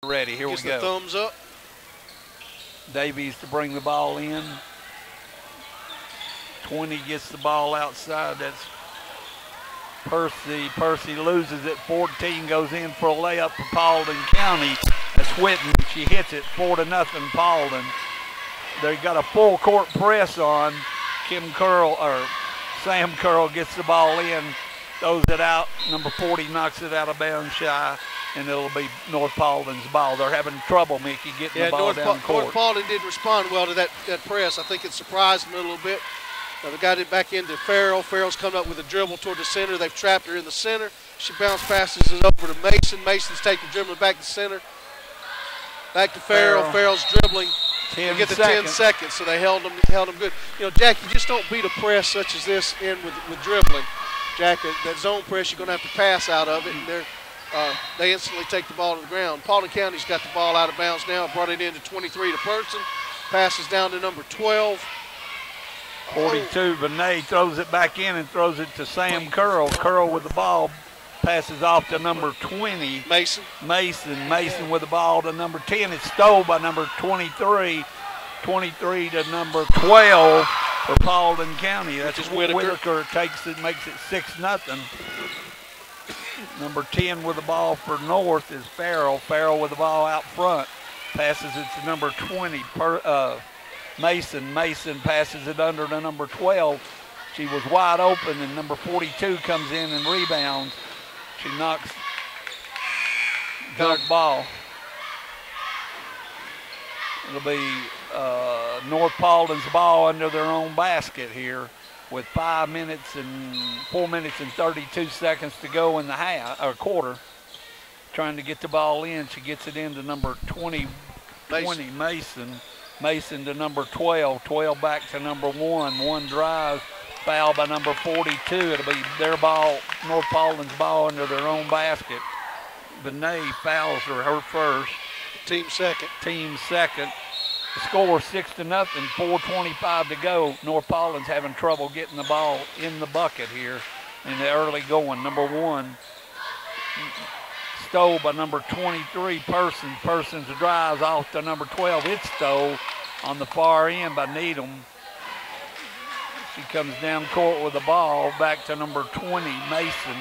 Ready, here we go. The thumbs up. Davies to bring the ball in. 20 gets the ball outside. That's Percy. Percy loses it. 14 goes in for a layup for Paulding County. That's Whitten. She hits it 4-0 Paulding. They got a full court press on. Sam Curl gets the ball in, throws it out. Number 40 knocks it out of bounds shy, and it'll be North Paulding's ball. They're having trouble, Mickey, getting the ball down court. North Paulding did respond well to that press. I think it surprised them a little bit. Now they got it back into Farrell. Farrell's coming up with a dribble toward the center. They've trapped her in the center. She bounce passes it over to Mason. Mason's taking dribbling back to center. Back to Farrell. Farrell's dribbling. They get the 10 seconds, so they held them good. You know, Jack, you just don't beat a press such as this in with dribbling. Jack, that zone press, you're going to have to pass out of it, and they instantly take the ball to the ground. Paulding County's got the ball out of bounds now, brought it into 23 to Person. Passes down to number 12. 42, Vinay throws it back in and throws it to Sam Curl. Curl with the ball. Passes off to number 20. Mason with the ball to number 10. It's stole by number 23. 23 to number 12 for Paulding County. That's Whitaker takes it, makes it 6-0. Number 10 with the ball for North is Farrell. Farrell with the ball out front. Passes it to number 20. Mason. Mason passes it under to number 12. She was wide open, and number 42 comes in and rebounds. She knocks the ball. It'll be North Paulding's ball under their own basket here with 4 minutes and 32 seconds to go in the quarter. Trying to get the ball in. She gets it into number 20 Mason. Mason to number 12. 12 back to number 1. 1 drives. Foul by number 42. It'll be their ball, North Paulding's ball under their own basket. Vinay fouls her first. Team second. The score 6-0, 4:25 to go. North Paulding's having trouble getting the ball in the bucket here in the early going. Number 1 stole by number 23, Person. Person's drives off to number 12. It's stole on the far end by Needham. She comes down court with the ball, back to number 20, Mason.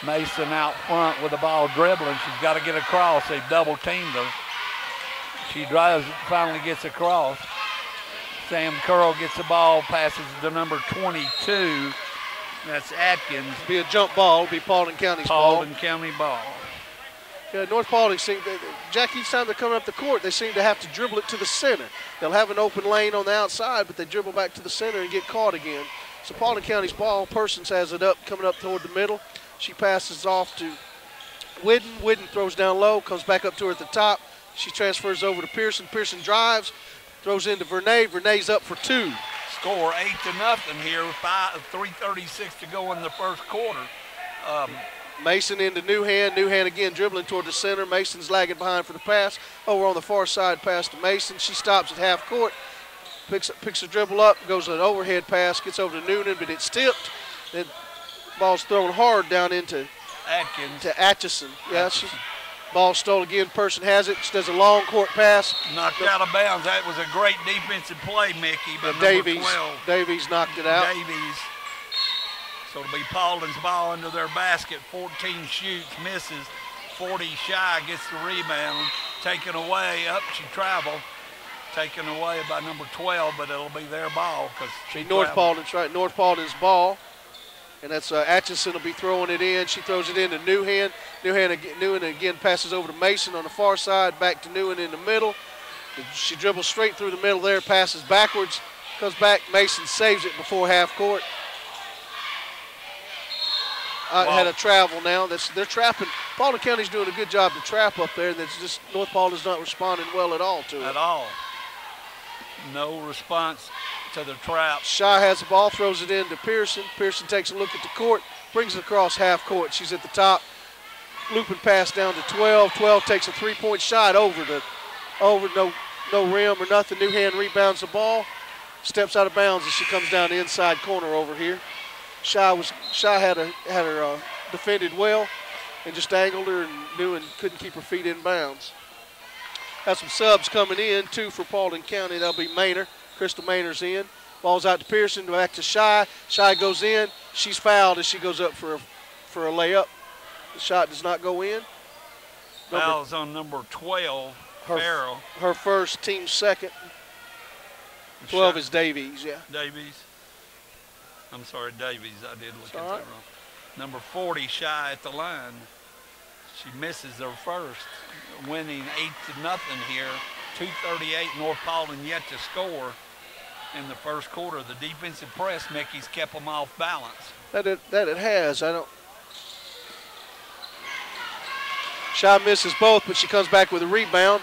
Mason out front with the ball dribbling. She's got to get across. They double teamed her. She drives, finally gets across. Sam Curl gets the ball, passes to number 22. That's Atkins. Be a jump ball, be Paulding County's ball. Paulding County ball. Yeah, North Paulding, Jack, each time they're coming up the court, they seem to have to dribble it to the center. They'll have an open lane on the outside, but they dribble back to the center and get caught again. So Paulding County's ball, Persons has it up, coming up toward the middle. She passes off to Whitten. Whitten throws down low, comes back up to her at the top. She transfers over to Pearson. Pearson drives, throws into Vernay. Vernay's up for 2. Score 8-0 here, 3:36 to go in the first quarter. Mason into Newhan. Newhan again dribbling toward the center. Mason's lagging behind for the pass. Over on the far side, pass to Mason. She stops at half court, picks a dribble up, goes an overhead pass, gets over to Noonan, but it's tipped. Then ball's thrown hard down into Atkins. To Atchison. Yeah, ball stole again. Person has it. She does a long court pass. Knocked out of bounds. That was a great defensive play, Mickey. But Davies knocked it out. So it'll be Paulding's ball under their basket. 14 shoots, misses. 40 shy, gets the rebound. Taken away, she traveled. Taken away by number 12, but it'll be their ball because she North Paulding's right. North Paulding's ball. And that's Atchison will be throwing it in. She throws it into Newhan. Newhan again passes over to Mason on the far side, back to Newhan in the middle. She dribbles straight through the middle there, passes backwards, comes back. Mason saves it before half court. Had a travel now. They're trapping. Paulding County's doing a good job to trap up there. That's just North Paulding's not responding well at all to it. At all. No response to the trap. Shy has the ball, throws it into Pearson. Pearson takes a look at the court, brings it across half court. She's at the top. Looping pass down to 12. 12 takes a three-point shot over, no rim or nothing. Newhan rebounds the ball, steps out of bounds as she comes down the inside corner over here. Shy had her defended well and just angled her and knew and couldn't keep her feet in bounds. Have some subs coming in, 2 for Paulding County. That'll be Maynard. Crystal Maynard's in. Ball's out to Pearson, back to Shy. Shy goes in. She's fouled as she goes up for a layup. The shot does not go in. Fouls on number 12, Farrell. Her first, team second. 12 is Davies, yeah. Davies. I'm sorry, Davies. I did look at that right. wrong. Number 40, Shy at the line. She misses her first, winning 8-0 here. 2:38, North Paulding yet to score in the first quarter. The defensive press, Mickey's kept them off balance. That it has. Shy misses both, but she comes back with a rebound.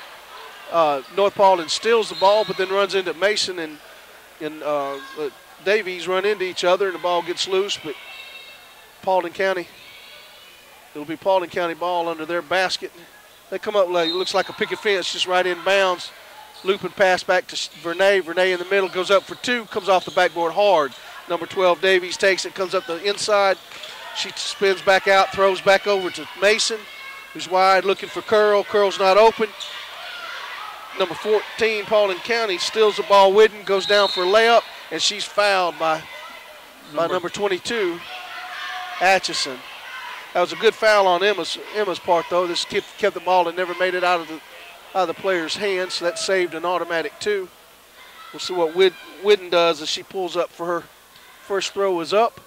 North Paulding steals the ball, but then runs into Mason and Davies run into each other, and the ball gets loose. But Paulding County, it'll be Paulding County ball under their basket. They come up like, it looks like a picket fence, just right in bounds. Looping pass back to Vernay. Vernay in the middle, goes up for 2, comes off the backboard hard. Number 12, Davies takes it, comes up the inside. She spins back out, throws back over to Mason, who's wide, looking for Curl. Curl's not open. Number 14, Paulding County, steals the ball. Whidden goes down for a layup, and she's fouled by number 22, Atchison. That was a good foul on Emma's part, though. This kept the ball and never made it out of the player's hands, so that saved an automatic 2. We'll see what Whidden does as she pulls up for her first throw is up.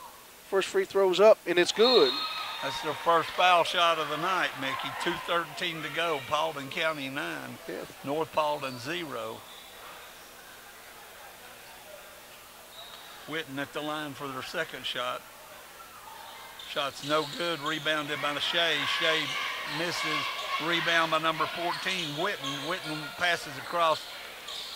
First free throw is up, and it's good. That's their first foul shot of the night, Mickey. 2:13 to go. Paulding County 9, Yeah. North Paulding 0. Whitten at the line for their second shot. Shot's no good, rebounded by Shea. Shea misses, rebound by number 14, Whitten. Whitten passes across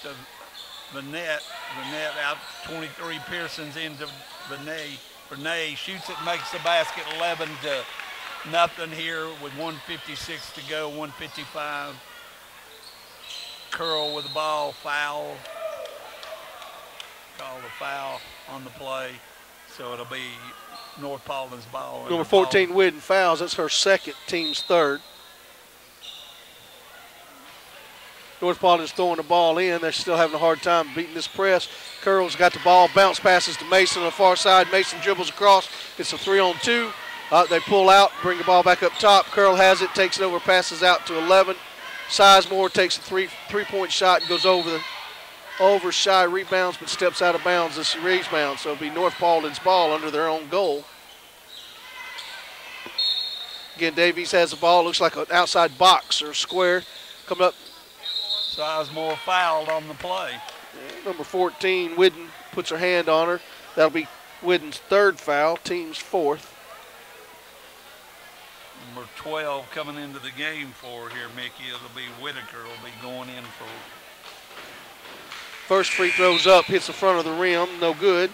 the net. The net out 23, Pearson's into Vernay. Vernay shoots it, makes the basket 11-0 here with 1:56 to go, 1:55. Curl with the ball, foul. Call the foul on the play. So it'll be North Paulding's ball. Number 14, Whidden fouls. That's her second, team's third. North Paulding's throwing the ball in. They're still having a hard time beating this press. Curl's got the ball, bounce passes to Mason on the far side. Mason dribbles across. It's a 3-on-2. They pull out, bring the ball back up top. Curl has it, takes it over, passes out to 11. Sizemore takes a three-point shot and goes over Shy, rebounds, but steps out of bounds as she rebounds. So it'll be North Paulding's ball under their own goal. Again, Davies has the ball. Looks like an outside box or square. Coming up. Sizemore fouled on the play. Number 14, Whidden puts her hand on her. That'll be Whidden's third foul, team's fourth. Number 12 coming into the game for here, Mickey. It'll be Whitaker will be going in for. First free throw's up, hits the front of the rim, no good.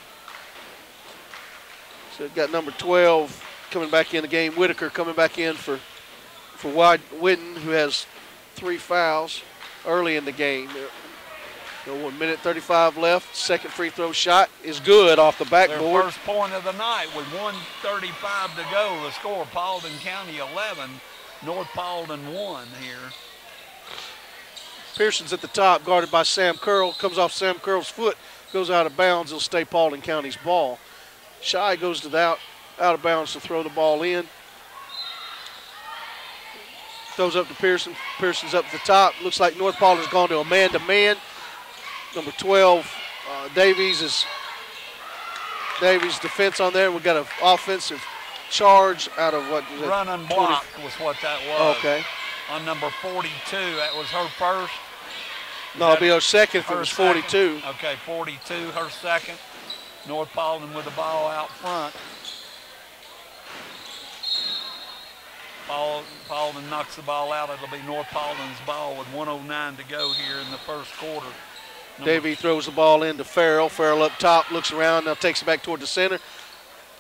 So we've got number 12 coming back in the game. Whitaker coming back in for Whidden, who has 3 fouls early in the game. 1 minute 35 left. Second free throw shot is good off the backboard. Their first point of the night with 1:35 to go. The score, Paulding County 11, North Paulding 1 here. Pearson's at the top, guarded by Sam Curl. Comes off Sam Curl's foot, goes out of bounds. It'll stay Paulding County's ball. Shy goes to the out of bounds to throw the ball in. Throws up to Pearson. Pearson's up at the top. Looks like North Paulding's gone to a man-to-man. Number 12, Davies defense on there. We've got an offensive charge out of what was it? Run and block was what that was. Okay. On number 42, that was her first. No, it'll be her second if it was 42. Second? Okay, 42, her second. North Paulding with the ball out front. Paulding knocks the ball out. It'll be North Paulding's ball with 1:09 to go here in the first quarter. Davey throws the ball into Farrell. Farrell up top, looks around, now takes it back toward the center.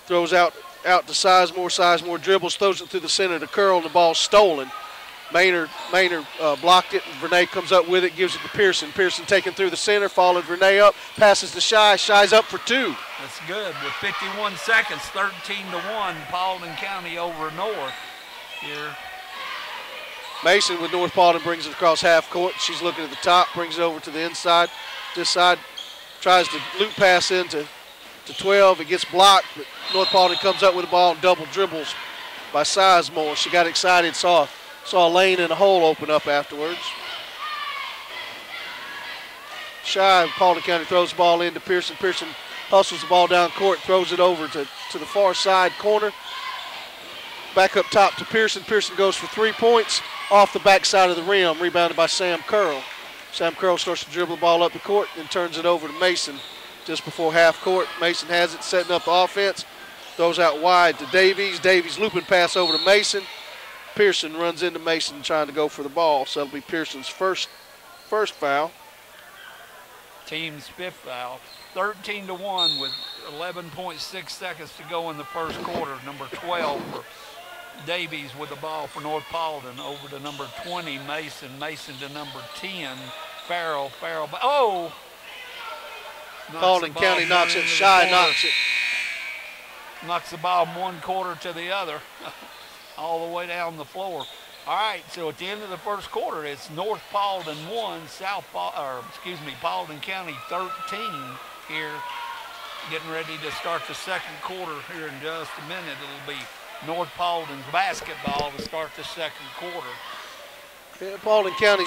Throws out to Sizemore. Sizemore dribbles, throws it through the center to Curl, and the ball's stolen. Maynard blocked it, and Vernay comes up with it, gives it to Pearson. Pearson taken through the center, followed Vernay up, passes to Shy. Shy's up for 2. That's good. With 51 seconds, 13-1, Paulding County over North here. Mason with North Paulding brings it across half court. She's looking at the top, brings it over to the inside. This side tries to loop pass into 12. It gets blocked, but North Paulding comes up with the ball and double dribbles by Sizemore. She got excited, saw a lane and a hole open up afterwards. Shy, Paulding County throws the ball into Pearson. Pearson hustles the ball down court, throws it over to the far side corner. Back up top to Pearson. Pearson goes for 3 points off the backside of the rim, rebounded by Sam Curl. Sam Curl starts to dribble the ball up the court and turns it over to Mason just before half court. Mason has it, setting up the offense. Throws out wide to Davies. Davies looping pass over to Mason. Pearson runs into Mason trying to go for the ball, so that'll be Pearson's first foul. Team's 5th foul. 13-1 with 11.6 seconds to go in the first quarter. Number 12 for Davies with the ball for North Paulding. Over to number 20, Mason. Mason to number 10, Farrell. Farrell, oh! Paulding County knocks it. Shy knocks it. Knocks the ball from one quarter to the other, all the way down the floor. All right, so at the end of the first quarter, it's North Paulding 1, Paulding County 13 here. Getting ready to start the second quarter here in just a minute. It'll be North Paulding's basketball to start the second quarter. Yeah, Paulding County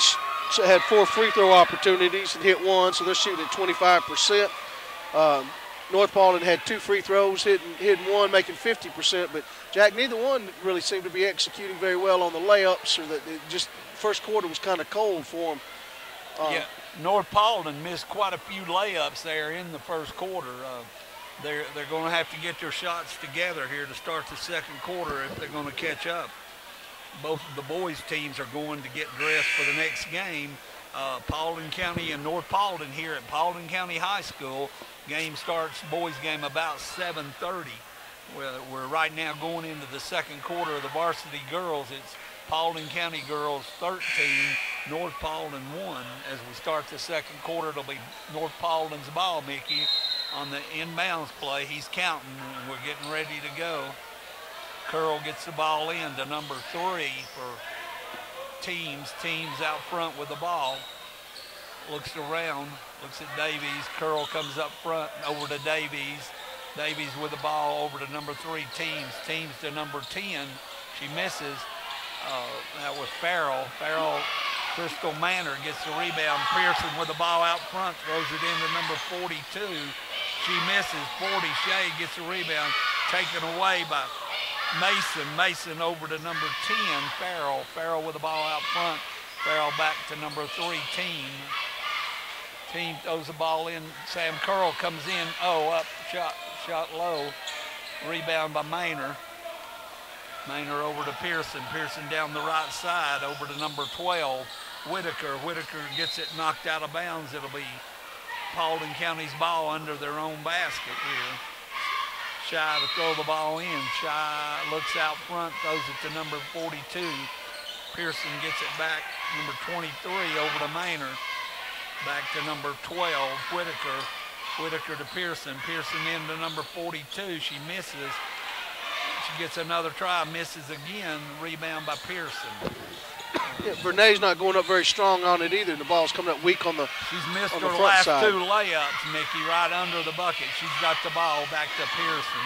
had 4 free throw opportunities and hit 1, so they're shooting at 25%. North Paulding had 2 free throws, hitting 1, making 50%. But Jack, neither one really seemed to be executing very well on the layups, or that just first quarter was kind of cold for them. Yeah, North Paulding missed quite a few layups there in the first quarter. They're going to have to get their shots together here to start the second quarter if they're going to catch up. Both of the boys' teams are going to get dressed for the next game. Paulding County and North Paulding here at Paulding County High School. Game starts, boys game, about 7:30. We're right now going into the second quarter of the varsity girls. It's Paulding County girls 13, North Paulding 1. As we start the second quarter, it'll be North Paulding's ball, Mickey, on the inbounds play. He's counting, and we're getting ready to go. Curl gets the ball in to number 3 for Teams. Teams out front with the ball. Looks around, looks at Davies. Curl comes up front, over to Davies. Davies with the ball over to number 3, Teams. Teams to number 10. She misses. That was Farrell. Crystal Manor gets the rebound. Pearson with the ball out front, throws it into number 42. She misses. 40, Shea gets the rebound, taken away by Mason. Mason over to number 10, Farrell. Farrell with the ball out front. Farrell back to number 3, Team. Team throws the ball in. Sam Curl comes in. Oh, up, shot low. Rebound by Manor. Manor over to Pearson. Pearson down the right side over to number 12, Whitaker. Whitaker gets it knocked out of bounds. It'll be Paulding County's ball under their own basket here. Shy to throw the ball in. Shy looks out front, throws it to number 42. Pearson gets it back, number 23 over to Manor. Back to number 12, Whitaker. Whitaker to Pearson. Pearson into number 42. She misses. She gets another try, misses again. Rebound by Pearson. Yeah, Vernay's not going up very strong on it either. The ball's coming up weak on the She's missed on her the last side. 2 layups, Mickey, right under the bucket. She's got the ball back to Pearson.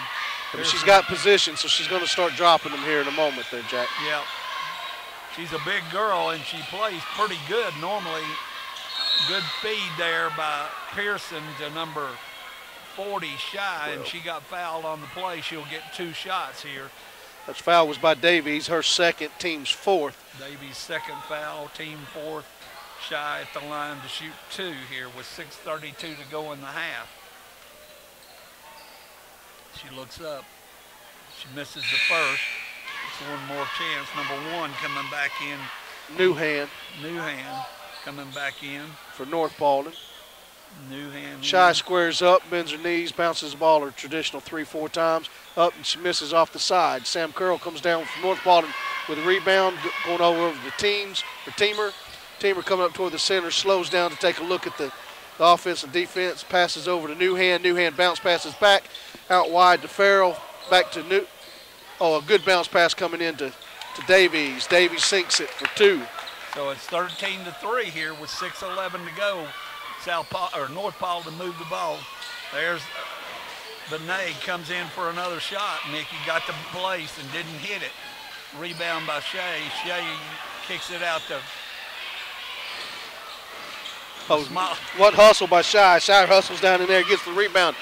But she's got position, so she's going to start dropping them here in a moment there, Jack. Yep. She's a big girl, and she plays pretty good normally. Good feed there by Pearson to number 40, Shy, and she got fouled on the play. She'll get 2 shots here. That foul was by Davies, her second, team's 4th. Davies' second foul, team 4th. Shy at the line to shoot 2 here with 6:32 to go in the half. She looks up. She misses the first. It's one more chance. Number 1 coming back in. Newhand coming back in. For North Paulding. Newhand. Shy squares up, bends her knees, bounces the ball her traditional 3-4 times. Up, and she misses off the side. Sam Curl comes down from North Paulding with a rebound, going over the Teamer. Teamer coming up toward the center, slows down to take a look at the offense and defense, passes over to Newhand. Newhand bounce passes back, out wide to Farrell, back to a good bounce pass coming in to to Davies. Davies sinks it for 2. So it's 13-3 here with 6:11 to go. North Paulden moved the ball. There's Benet comes in for another shot. Mickey got the place and didn't hit it. Rebound by Shea. Shea kicks it out to what hustle by Shy. Shy hustles down in there, gets the rebound,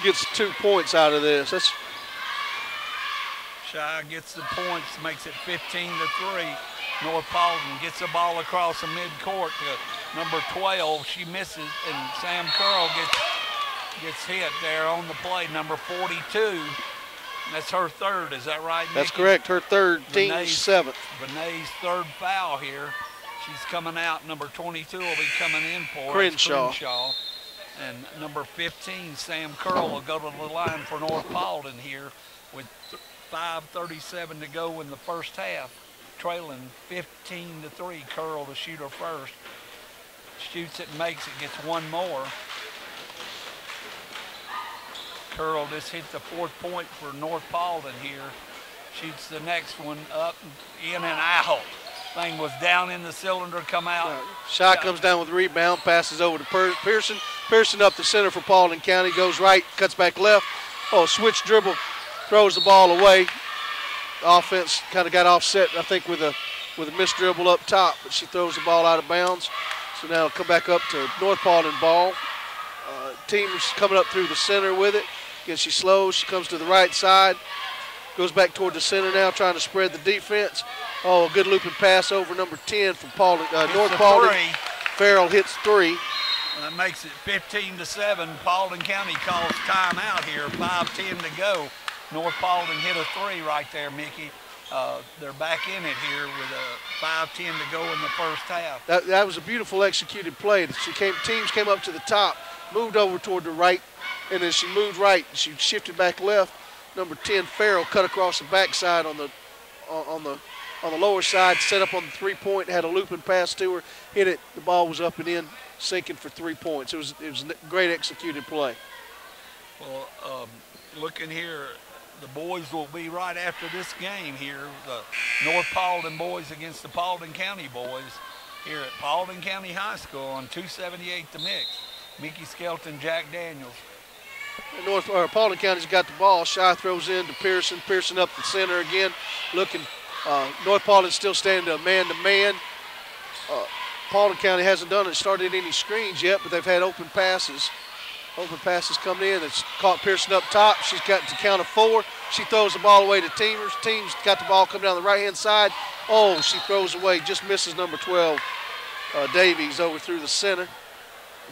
gets 2 points out of this. Shy gets the points, makes it 15-3. North Paulden gets the ball across the midcourt to number 12. She misses, and Sam Curl gets hit there on the play. Number 42. That's her third. Is that right, Mickey? That's correct. Her third, team's 7th. Benet's third foul here. She's coming out. Number 22 will be coming in for Crenshaw. And number 15, Sam Curl, will go to the line for North Paulden here with 5:37 to go in the first half. Trailing 15-3. Curl to shoot her first. Shoots it and makes it, gets one more. Curl just hit the 4th point for North Paulden here. Shoots the next one up, in and out. Thing was down in the cylinder, come out. Shot comes down with the rebound, passes over to Pearson. Pearson up the center for Paulding County, goes right, cuts back left. Oh, switch dribble, throws the ball away. The offense kind of got offset, I think, with a missed dribble up top, but she throws the ball out of bounds. So now it'll come back up to North Paulden ball. Team's coming up through the center with it. Again, she slows, she comes to the right side, goes back toward the center now, trying to spread the defense. Oh, a good looping pass over number 10 from North Paulden. Farrell hits 3. That makes it 15-7. Paulding County calls timeout here. 5:10 to go. North Paulden hit a 3 right there, Mickey. They're back in it here with a 5:10 to go in the first half. That was a beautiful executed play. Teams came up to the top, moved over toward the right, and then she moved right. She shifted back left. Number 10, Farrell, cut across the backside on the lower side, set up on the 3-point, had a looping pass to her, hit it. The ball was up and in, sinking for 3 points. It was a great executed play. Well, looking here, the boys will be right after this game here. The North Paulden boys against the Paulding County boys here at Paulding County High School on 278 The Mix. Mickey Skelton, Jack Daniels. Paulding County's got the ball. Shy throws in to Pearson. Pearson up the center again, looking. North Paulden still standing man-to-man. Paulding County hasn't started any screens yet, but they've had open passes. Open passes coming in. It's caught Pearson up top. She's got to count of 4. She throws the ball away to Teamers. Teams got the ball coming down the right-hand side. Oh, she throws away. Just misses number 12, Davies, over through the center.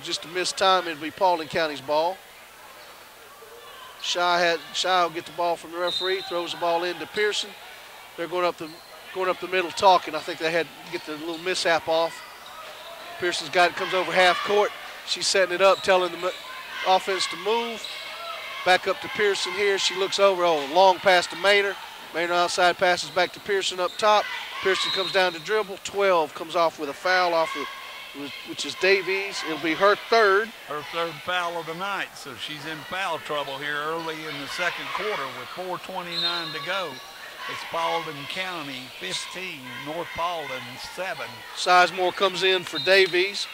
Just a missed time. It'll be Paulding County's ball. Shy will get the ball from the referee. Throws the ball into Pearson. They're going up the middle talking. I think they had to get the little mishap off. Pearson's got it, comes over half court. She's setting it up, telling the offense to move. Back up to Pearson here. She looks over. Oh, long pass to Maynard. Maynard outside passes back to Pearson up top. Pearson comes down to dribble. 12 comes off with a foul which is Davies. It'll be her third. Her third foul of the night, so she's in foul trouble here early in the second quarter with 4:29 to go. It's Paulding County 15, North Paulden 7. Sizemore comes in for Davies.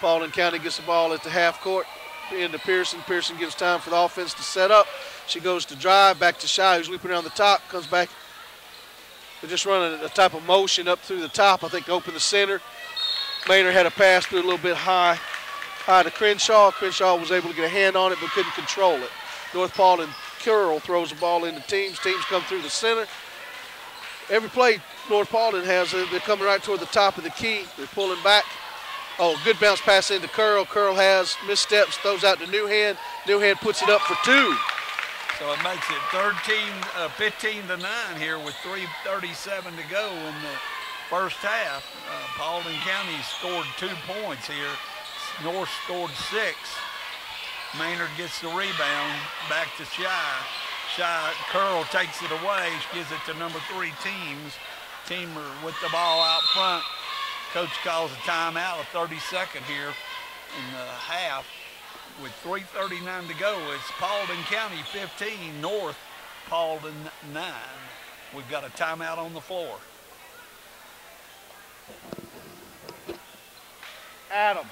Paulding County gets the ball at the half court into Pearson. Pearson gives time for the offense to set up. She goes to drive, back to Shy, who's looping around the top, comes back. They're just running a type of motion up through the top, I think, to open the center. Maynard had a pass through a little bit high to Crenshaw. Crenshaw was able to get a hand on it but couldn't control it. North Paulden Curl throws the ball into Teams. Teams come through the center. Every play North Paulden has, they're coming right toward the top of the key. They're pulling back. Oh, good bounce pass into Curl. Curl has missteps, throws out to Newhand. Newhand puts it up for 2. So it makes it 15 to 9 here with 3:37 to go in the first half. Paulding County scored 2 points here. North scored 6. Maynard gets the rebound, back to Shy. Curl takes it away. She gives it to number 3, Teams. Teamer with the ball out front. Coach calls a timeout, a 30-second here in the half. With 3:39 to go, it's Paulding County 15, North Paulden 9. We've got a timeout on the floor. Adam.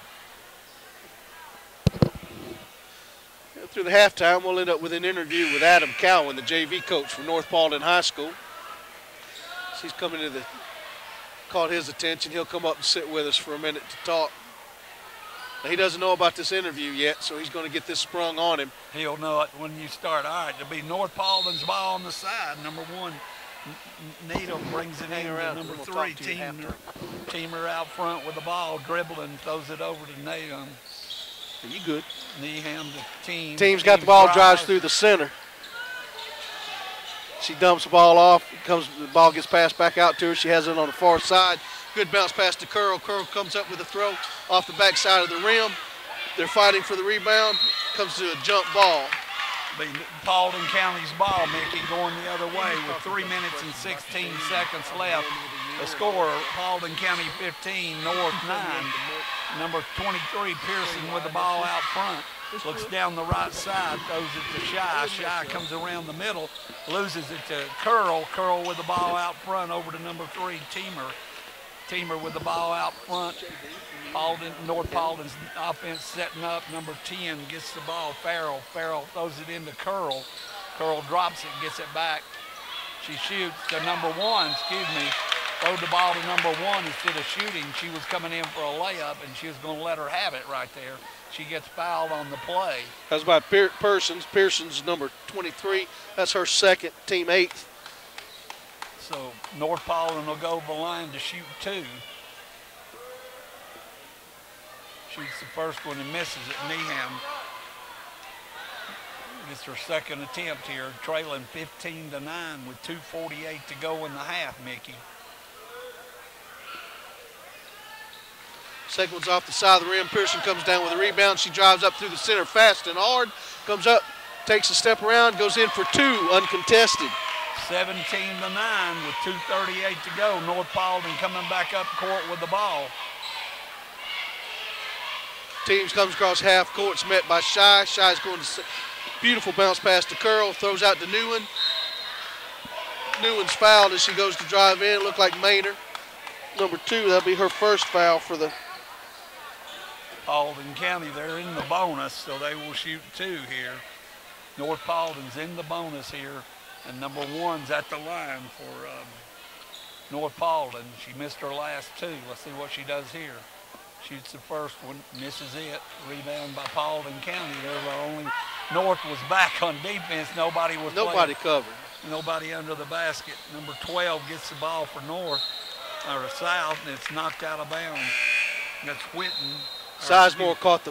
Through the halftime, we'll end up with an interview with Adam Cowan, the JV coach for North Paulding High School. He's coming to caught his attention. He'll come up and sit with us for a minute to talk. Now, he doesn't know about this interview yet, so he's going to get this sprung on him. He'll know it when you start. All right, it'll be North Paulding's ball on the side. Number 1, Needham brings it in to number 3, Teamer out front with the ball, dribbling, throws it over to Needham. Are you good? Needham to Team. Team's got the ball, drives through the center. She dumps the ball off. The ball gets passed back out to her. She has it on the far side. Good bounce pass to Curl. Curl comes up with a throw off the back side of the rim. They're fighting for the rebound. Comes to a jump ball. Paulding County's ball, Mickey, going the other way with 3 minutes and 16 seconds left. The score, Paulding County 15, North 9. Number 23, Pearson with the ball out front. Looks down the right side, throws it to Shy. Shy comes around the middle, loses it to Curl. Curl with the ball out front over to number 3, Teamer. Teamer with the ball out front. North Paulding's offense setting up. Number 10 gets the ball. Farrell throws it into Curl. Curl drops it, gets it back. She shoots to number 1, throw the ball to number 1 instead of shooting. She was coming in for a layup, and she was going to let her have it right there. She gets fouled on the play. That's by Pearson's. Pearson's number 23. That's her second, team 8th. So North Paulding will go to the line to shoot 2. Shoots the first one and misses it. Needham gets her second attempt here, trailing 15-9 with 2:48 to go in the half, Mickey. Second one's off the side of the rim. Pearson comes down with a rebound. She drives up through the center fast and hard. Comes up, takes a step around, goes in for 2, uncontested. 17-9 with 2:38 to go. North Paulding coming back up court with the ball. Teams comes across half court. It's met by Shy. Shy's going to beautiful bounce pass to Curl. Throws out to Newen. Newen's fouled as she goes to drive in. Looked like Maynard. Number 2, that'll be her first foul for the Paulding County. They're in the bonus, so they will shoot 2 here. North Paulding's in the bonus here, and number 1's at the line for North Paulding. She missed her last 2. Let's see what she does here. Shoots the first one, misses it. Rebound by Paulding County. North was back on defense. Nobody covered. Nobody under the basket. Number 12 gets the ball for North, or South, and it's knocked out of bounds. That's Whitten. Sizemore caught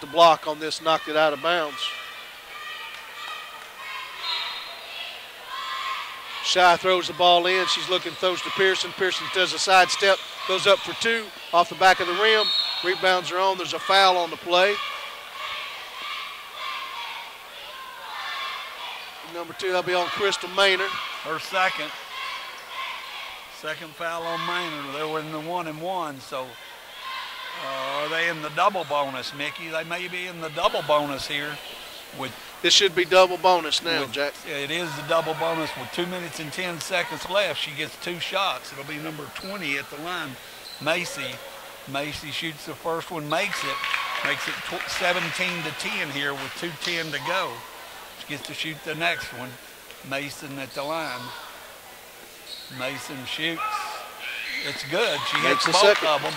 the block on this, knocked it out of bounds. Shy throws the ball in. She's looking, throws to Pearson. Pearson does a side step, goes up for 2, off the back of the rim. Rebounds are on. There's a foul on the play. Number 2, that'll be on Crystal Maynard. Her second foul on Maynard. They were in the 1-and-1, so are they in the double bonus, Mickey? They may be in the double bonus here. This should be double bonus now, Jack. It is the double bonus with 2 minutes and 10 seconds left. She gets 2 shots. It'll be number 20 at the line, Macy. Macy shoots the first one, makes it 17-10 here with 2:10 to go. She gets to shoot the next one. Mason at the line. Mason shoots. It's good. She hits both of them.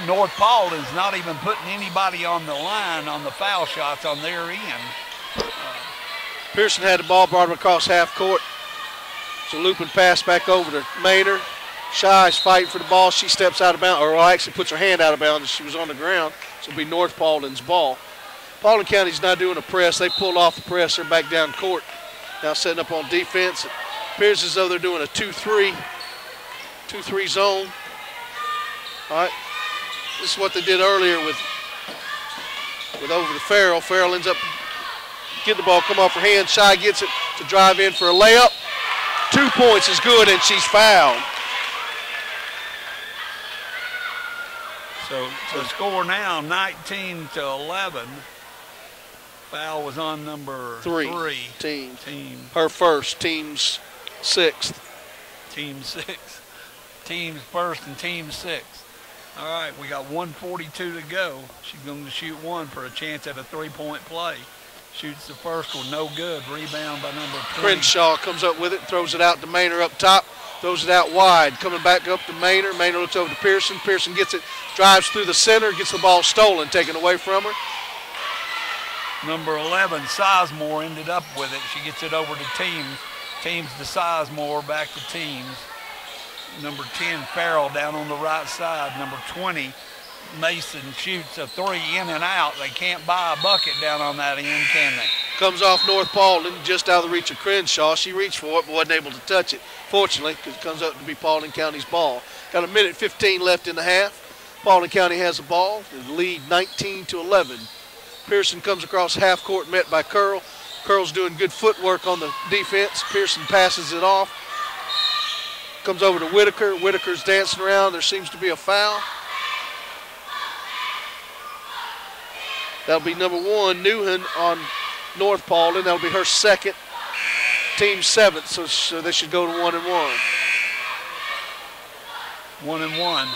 North Paulding's not even putting anybody on the line on the foul shots on their end. Pearson had the ball, brought him across half court. So looping pass back over to Maynard. Shy's fighting for the ball. She steps out of bounds, or actually puts her hand out of bounds as she was on the ground. So it'll be North Paulding's ball. Paulding County's not doing a press. They pulled off the press. They're back down court. Now setting up on defense. It appears as though they're doing a 2-3 zone. All right. This is what they did earlier with over to Farrell. Farrell ends up getting the ball, come off her hand. Shy gets it to drive in for a layup. 2 points is good, and she's fouled. So the score now 19-11. Foul was on number 3. Team. Her first, team's 6th. Team 6. teams first and teams sixth. All right, we got 1:42 to go. She's going to shoot one for a chance at a three-point play. Shoots the first one, no good. Rebound by number 20. Crenshaw comes up with it, throws it out to Maynard up top, throws it out wide. Coming back up to Maynard. Maynard looks over to Pearson. Pearson gets it, drives through the center, gets the ball stolen, taken away from her. Number 11, Sizemore, ended up with it. She gets it over to Teams. Teams to Sizemore, back to Teams. Number 10, Farrell down on the right side. Number 20, Mason shoots a three in and out. They can't buy a bucket down on that end, can they? Comes off North Paulding, just out of the reach of Crenshaw. She reached for it, but wasn't able to touch it, fortunately, because it comes up to be Paulding County's ball. Got a minute 15 left in the half. Paulding County has the ball. The lead 19-11. Pearson comes across half court, met by Curl. Curl's doing good footwork on the defense. Pearson passes it off. Comes over to Whitaker. Whitaker's dancing around. There seems to be a foul. That'll be number 1, Newhan on North Paulding. That'll be her second, team seventh, so they should go to 1-1. 1-1.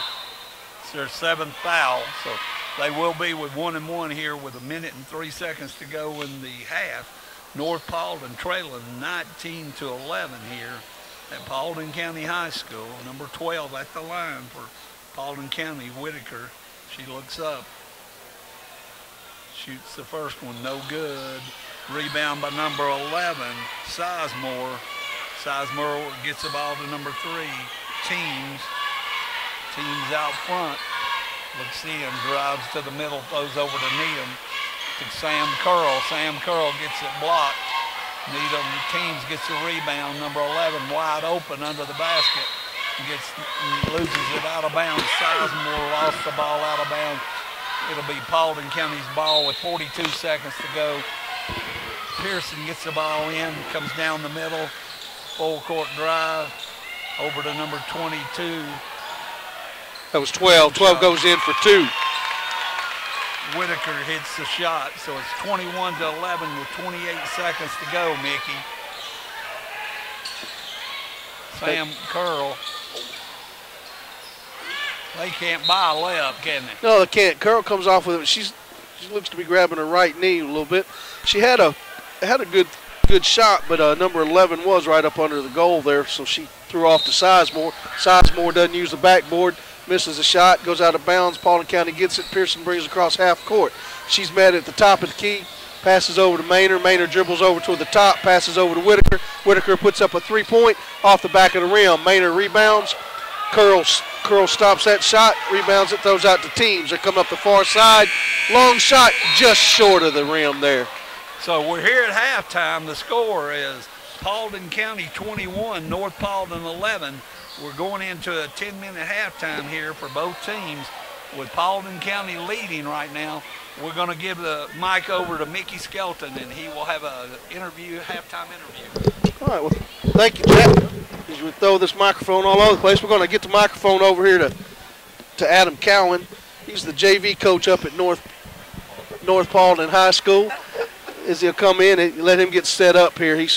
It's their seventh foul, so they will be with 1-1 here with a minute and 3 seconds to go in the half. North Paulding trailing 19-11 here at Paulding County High School. Number 12 at the line for Paulding County, Whitaker. She looks up. Shoots the first one, no good. Rebound by number 11, Sizemore. Sizemore gets the ball to number 3, Teams. Teams out front. Looks in, drives to the middle, throws over to Needham. To Sam Curl. Sam Curl gets it blocked. Needham, Teams gets the rebound. Number 11 wide open under the basket. Loses it out of bounds. Sizemore lost the ball out of bounds. It'll be Paulding County's ball with 42 seconds to go. Pearson gets the ball in, comes down the middle, full court drive, over to number 22. That was 12. 12 goes in for 2. Whitaker hits the shot, so it's 21-11 with 28 seconds to go, Mickey. Sam Curl. They can't buy a layup, can they? No, they can't. Curl comes off with it. She looks to be grabbing her right knee a little bit. She had a good shot, but number 11 was right up under the goal there, so she threw off to Sizemore. Sizemore doesn't use the backboard, misses a shot, goes out of bounds. Paulding County gets it. Pearson brings it across half court. She's met at the top of the key, passes over to Maynard. Maynard dribbles over toward the top, passes over to Whitaker. Whitaker puts up a three-point off the back of the rim. Maynard rebounds. Curl stops that shot, rebounds it, throws out to Teams. They come up the far side. Long shot just short of the rim there. So we're here at halftime. The score is Paulding County 21, North Paulding 11. We're going into a 10-minute halftime here for both teams with Paulding County leading right now. We're going to give the mic over to Mickey Skelton, and he will have a halftime interview. All right, well, thank you, Jack. As we throw this microphone all over the place, we're going to get the microphone over here to Adam Cowan. He's the JV coach up at North Paulding High School. As he'll come in and let him get set up here. We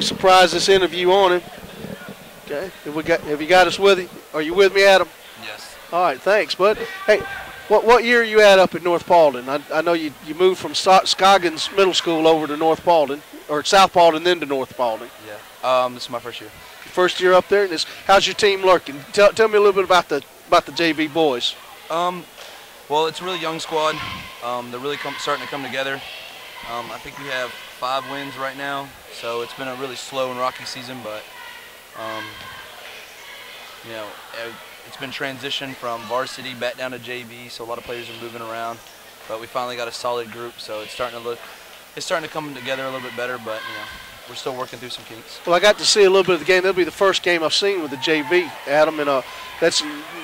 surprised this interview on him. Okay, have you got us with you? Are you with me, Adam? Yes. All right, thanks, bud. Hey, what year are you at up at North Paulding? I know you moved from Scoggins Middle School over to North Paulding, or South Paulding, then to North Paulding. Yeah. This is my first year. First year up there. And how's your team lurking? Tell me a little bit about the JV boys. Well, it's a really young squad. They're really starting to come together. I think we have 5 wins right now, so it's been a really slow and rocky season, but you know, it's been transition from varsity back down to JV, so a lot of players are moving around. But we finally got a solid group, so it's starting to come together a little bit better. But you know, we're still working through some kinks. Well, I got to see a little bit of the game. That'll be the first game I've seen with the JV, Adam, and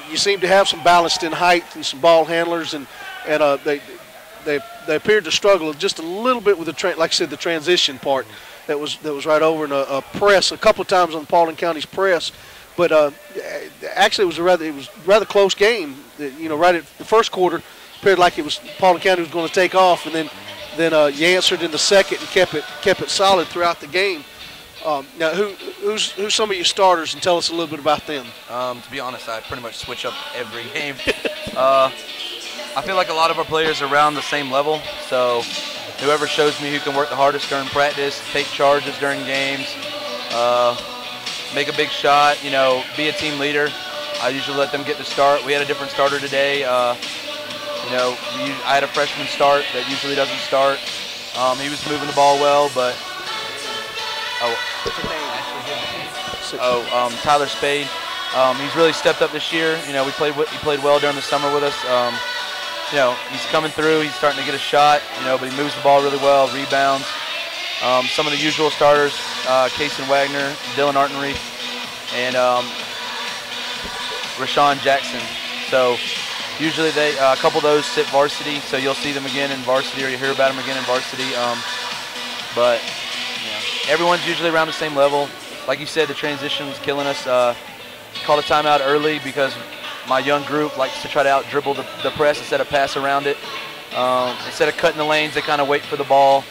you seem to have some ballast in height and some ball handlers, and they appeared to struggle just a little bit with like I said, the transition part that was right over in a press a couple of times on Paulding County's press. But actually, it was a rather close game. You know, right at the first quarter, appeared like it was Paulding County was going to take off, and then you answered in the second and kept it solid throughout the game. Now, who's some of your starters, and tell us a little bit about them. To be honest, I pretty much switch up every game. I feel like a lot of our players are around the same level, so whoever shows me who can work the hardest during practice, take charges during games, make a big shot, you know, be a team leader, I usually let them get the start. We had a different starter today. You know, I had a freshman start that usually doesn't start. He was moving the ball well, but Tyler Spade. He's really stepped up this year. You know, he played well during the summer with us. You know, he's coming through. He's starting to get a shot. You know, but he moves the ball really well, rebounds. Some of the usual starters: Kason Wagner, Dylan Artenreith, and Rashawn Jackson. So usually a couple of those sit varsity, so you'll see them again in varsity, or you hear about them again in varsity. But you know, everyone's usually around the same level. Like you said, the transition's killing us. Called a timeout early because my young group likes to try to out-dribble the press instead of pass around it. Instead of cutting the lanes, they kind of wait for the ball.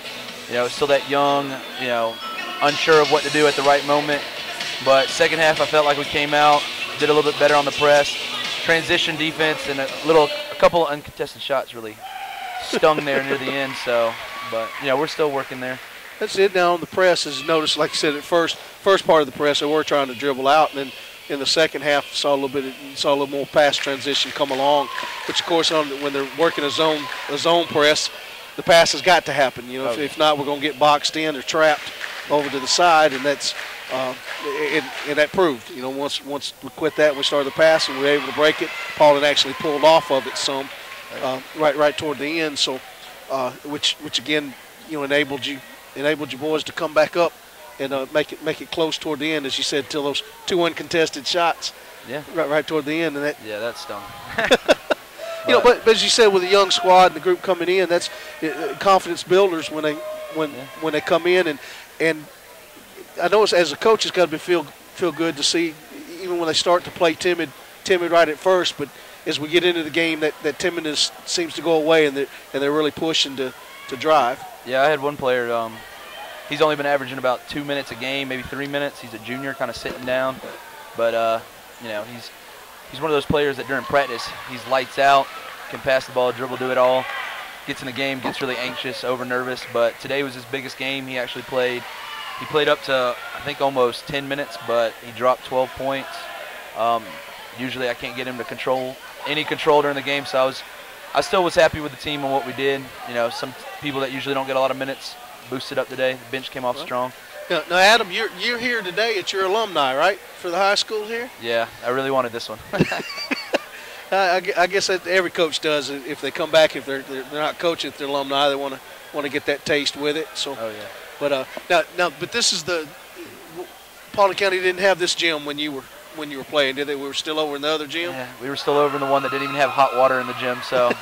You know, still that young, you know, unsure of what to do at the right moment. But second half, I felt like we came out, did a little bit better on the press. Transition defense and a couple of uncontested shots really stung there near the end. So, but you know, we're still working there. That's it. Now on the press, as you noticed, like you said, at first part of the press, they were trying to dribble out, and then in the second half, saw a little more pass transition come along. Which, of course, when they're working a zone press, the pass has got to happen. You know, if not, we're going to get boxed in or trapped over to the side, and that's and that proved. You know, once we quit that, we started the pass, and we were able to break it. Paulding actually pulled off of it some, right toward the end. So, which again, you know, enabled you boys to come back up and make it close toward the end, as you said, till those two uncontested shots. Yeah. Right toward the end, and that. Yeah, that stung. You know, but as you said, with a young squad and the group coming in, that's confidence builders when they come in, and I know as a coach, it's got to feel good to see, even when they start to play timid right at first, but as we get into the game, that timidness seems to go away, and they're really pushing to drive. Yeah, I had one player. He's only been averaging about 2 minutes a game, maybe 3 minutes. He's a junior, kind of sitting down, but you know, he's one of those players that during practice he's lights out, can pass the ball, dribble, do it all. Gets in the game, gets really anxious, over nervous. But today was his biggest game. He actually played. He played up to I think almost 10 minutes, but he dropped 12 points. Usually I can't get him to control during the game, so I still was happy with the team and what we did. You know, some people that usually don't get a lot of minutes boosted up today. The bench came off strong. Now, Adam, you're here today at your alumni, right, for the high school here? Yeah, I really wanted this one. I guess that every coach does. If they come back, if they're not coaching, if they're alumni, they want to get that taste with it. So, oh yeah. But but this is Paulding County didn't have this gym when you were playing, did they? We were still over in the other gym. Yeah, we were still over in the one that didn't even have hot water in the gym. So,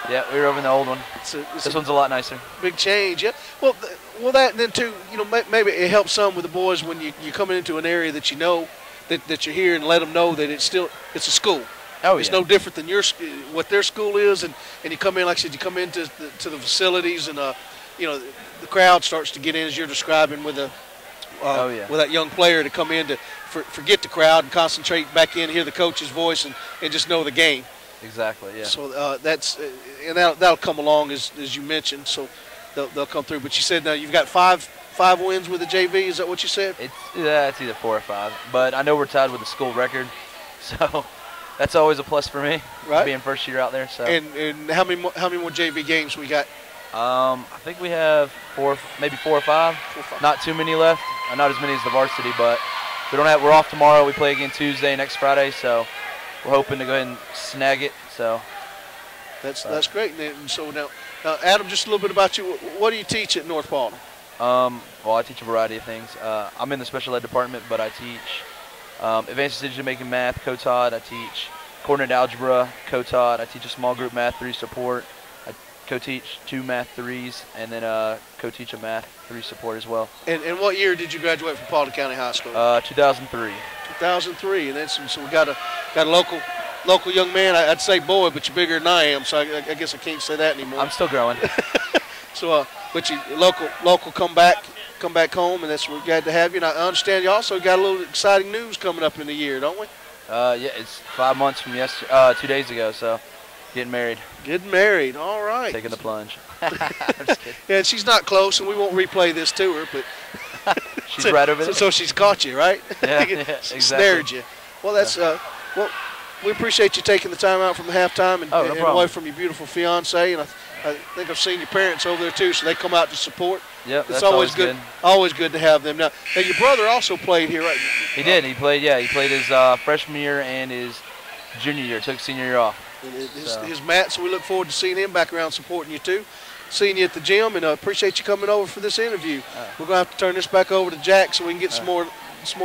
yeah, we were over in the old one. This one's a lot nicer. Big change, yeah. Well, that, and then too, you know, maybe it helps some with the boys when you're coming into an area that you know that you're here, and let them know that it's a school. Oh, it's yeah. no different than what their school is, and you come in, like I said, you come into the facilities, and you know, the crowd starts to get in, as you're describing, with with that young player to come in to forget the crowd and concentrate back in, hear the coach's voice, and just know the game. Exactly, yeah. So that's and that'll come along as you mentioned. So they'll come through. But you said now you've got five wins with the JV. Is that what you said? It's either 4 or 5. But I know we're tied with the school record, so that's always a plus for me. Right. Being first year out there. So. And how many more JV games we got? I think we have 4, maybe 4 or 5. 4 or 5. Not too many left. Not as many as the varsity, but we're off tomorrow. We play again Tuesday, next Friday. So we're hoping to go ahead and snag it. So that's great. And so now, Adam, just a little bit about you. What do you teach at North Paulding? Well, I teach a variety of things. I'm in the special ed department, but I teach advanced decision-making math, co-taught. I teach coordinated algebra, co-taught. I teach a small group math 3 support. I co-teach 2 math 3s, and then co-teach a math 3 support as well. And what year did you graduate from Paulding County High School? 2003. 2003, and that's so we got a local young man. I'd say boy, but you're bigger than I am, so I guess I can't say that anymore. I'm still growing. So, but you local come back come back home, and we're glad to have you. And I understand you also got a little exciting news coming up in the year, don't we? Yeah, it's 5 months from 2 days ago, so getting married. Getting married, all right. Taking the plunge. I'm just kidding. Yeah, and she's not close, and we won't replay this to her, but she's right over there. So she's caught you, right? Yeah, exactly. Snared you. Well, that's well. We appreciate you taking the time out from the halftime and away from your beautiful fiance, and I think I've seen your parents over there too, so they come out to support. Yep, it's always good. Always good to have them. Now, your brother also played here, right? He did. He played. Yeah, he played his freshman year and his junior year. Took senior year off. His Matt. So we look forward to seeing him back around supporting you too. Seeing you at the gym, and appreciate you coming over for this interview. We're gonna have to turn this back over to Jack so we can get some more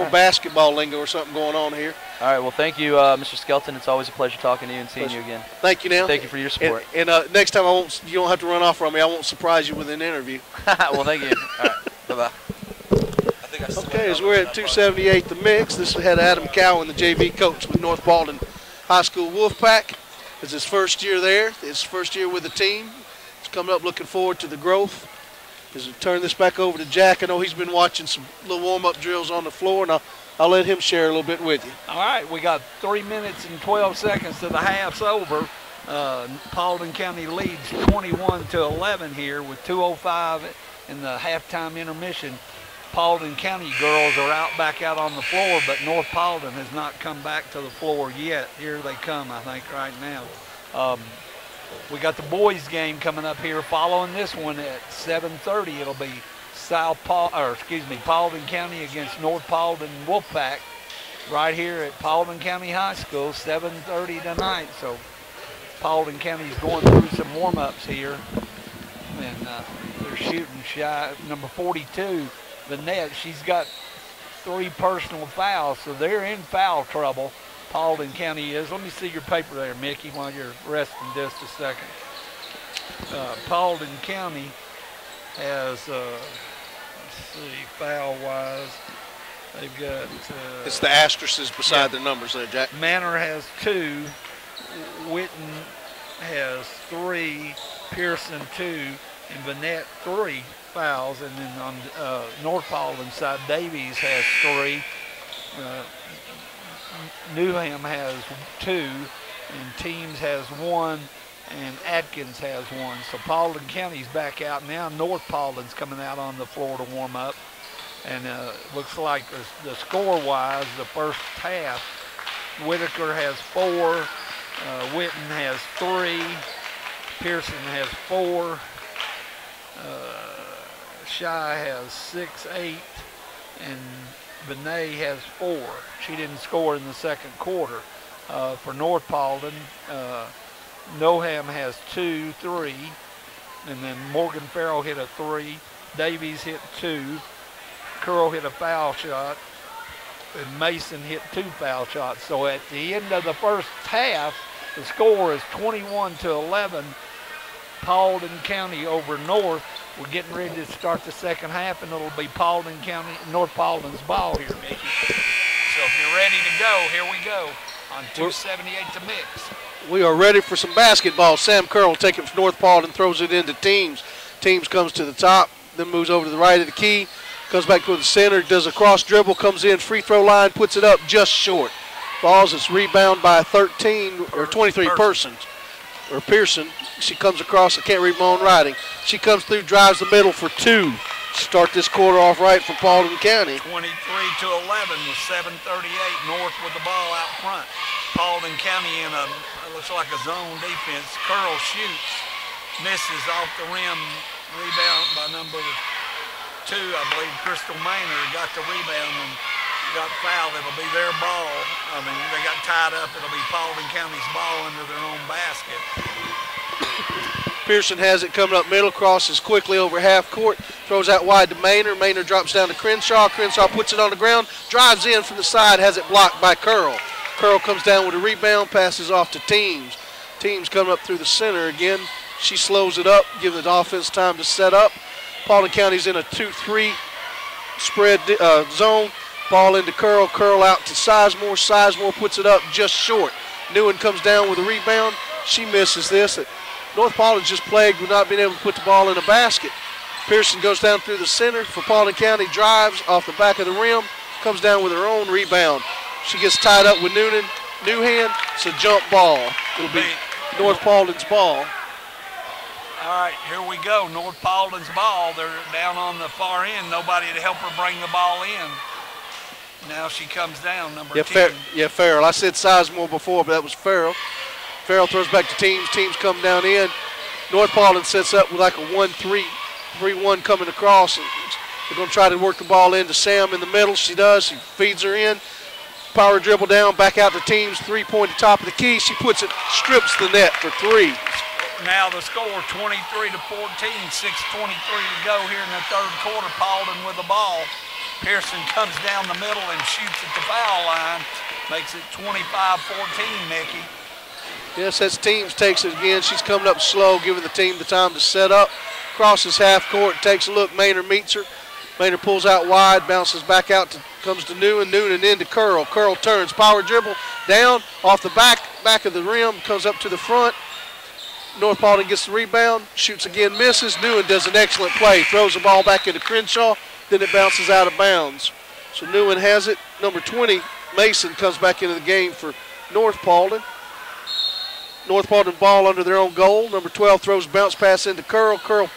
basketball lingo or something going on here. All right. Well, thank you, Mr. Skelton. It's always a pleasure talking to you and seeing you again. Thank you. Now. Thank you for your support. And next time you don't have to run off from me. I won't surprise you with an interview. Well, thank you. All right. Bye-bye. Okay, as we're at 278 the mix, this had Adam Cowan, the JV coach with North Paulding High School Wolfpack. It's his first year there. It's his first year with the team. He's coming up looking forward to the growth. As we turn this back over to Jack, I know he's been watching some little warm-up drills on the floor, and I'll let him share a little bit with you. All right, we got 3 minutes and 12 seconds to the half's over. Paulding County leads 21-11 here with 2:05 in the halftime intermission. Paulding County girls are back out on the floor, but North Paulding has not come back to the floor yet. Here they come, I think, right now. We got the boys game coming up here following this one at 7:30. It'll be Paulding County against North Paulding Wolfpack right here at Paulding County High School, 7:30 tonight. So Paulding County is going through some warm-ups here, and they're shooting shy. Number 42, Vanette, she's got 3 personal fouls, so they're in foul trouble. Paulding County is. Let me see your paper there, Mickey, while you're resting just a second. Paulding County has, let's see, foul-wise, they've got... it's the asterisks beside the numbers there, Jack. Manor has 2, Witten has 3, Pearson 2, and Vanette 3 fouls. And then on North Paulding side, Davies has 3. Newham has 2, and Teams has 1, and Atkins has 1. So Paulding County's back out now. North Paulding's coming out on the floor to warm up. And looks like the score-wise, the first half, Whitaker has 4, Witten has 3, Pearson has 4, Shy has 6, 8, and Benet has 4. She didn't score in the second quarter. For North Paulding, Noham has 2, 3, and then Morgan Farrell hit a 3. Davies hit 2. Curl hit a foul shot, and Mason hit 2 foul shots. So at the end of the first half, the score is 21-11. Paulding County over North. We're getting ready to start the second half, and it'll be Paulding County, North Paulding's ball here, Mickey. So if you're ready to go, here we go on 278 to mix. We are ready for some basketball. Sam Curl will take it from North Paulding, throws it into Teams. Teams comes to the top, then moves over to the right of the key, comes back to the center, does a cross dribble, comes in, free throw line, puts it up just short. Falls, it's rebound by 13 or 23 Pearson. She comes across, I can't read my own writing. She comes through, drives the middle for 2. Start this quarter off right for Paulding County. 23-11 with 7:38. North with the ball out front. Paulding County in it looks like a zone defense. Curl shoots, misses off the rim. Rebound by number 2, I believe. Crystal Maynard got the rebound and got fouled. It'll be their ball. I mean, they got tied up. It'll be Paulding County's ball under their own basket. Pearson has it coming up middle, crosses quickly over half court, throws out wide to Maynard. Maynard drops down to Crenshaw. Crenshaw puts it on the ground, drives in from the side, has it blocked by Curl. Curl comes down with a rebound, passes off to Teams. Teams coming up through the center again. She slows it up, giving the offense time to set up. Paulding County's in a 2-3 spread zone. Ball into Curl. Curl out to Sizemore. Sizemore puts it up just short. Newen comes down with a rebound. She misses this. North Paulding's just plagued with not being able to put the ball in the basket. Pearson goes down through the center for Paulding County, drives off the back of the rim, comes down with her own rebound. She gets tied up with Newhand. It's a jump ball. It'll be North Paulding's ball. All right, here we go. North Paulding's ball. They're down on the far end. Nobody to help her bring the ball in. Now she comes down, number 10. Farrell. I said Sizemore before, but that was Farrell. Farrell throws back to Teams. Teams come down in. North Paulding sets up with like a 1-3-1 coming across. They're going to try to work the ball into Sam in the middle. She does. She feeds her in. Power dribble down, back out to Teams. 3-point at the top of the key. She puts it, strips the net for 3. Now the score 23-14, 6:23 to go here in the third quarter. Paulding with the ball. Pearson comes down the middle and shoots at the foul line. Makes it 25-14, Mickey. Yes, as Teams takes it again. She's coming up slow, giving the team the time to set up. Crosses half court, takes a look. Maynard meets her. Maynard pulls out wide, bounces back out, comes to Newman into Curl. Curl turns, power dribble, down, off the back of the rim, comes up to the front. North Paulding gets the rebound, shoots again, misses. Newman does an excellent play, throws the ball back into Crenshaw, then it bounces out of bounds. So Newman has it. Number 20, Mason, comes back into the game for North Paulding. North Paulding ball under their own goal. Number 12 throws bounce pass into Curl. Curl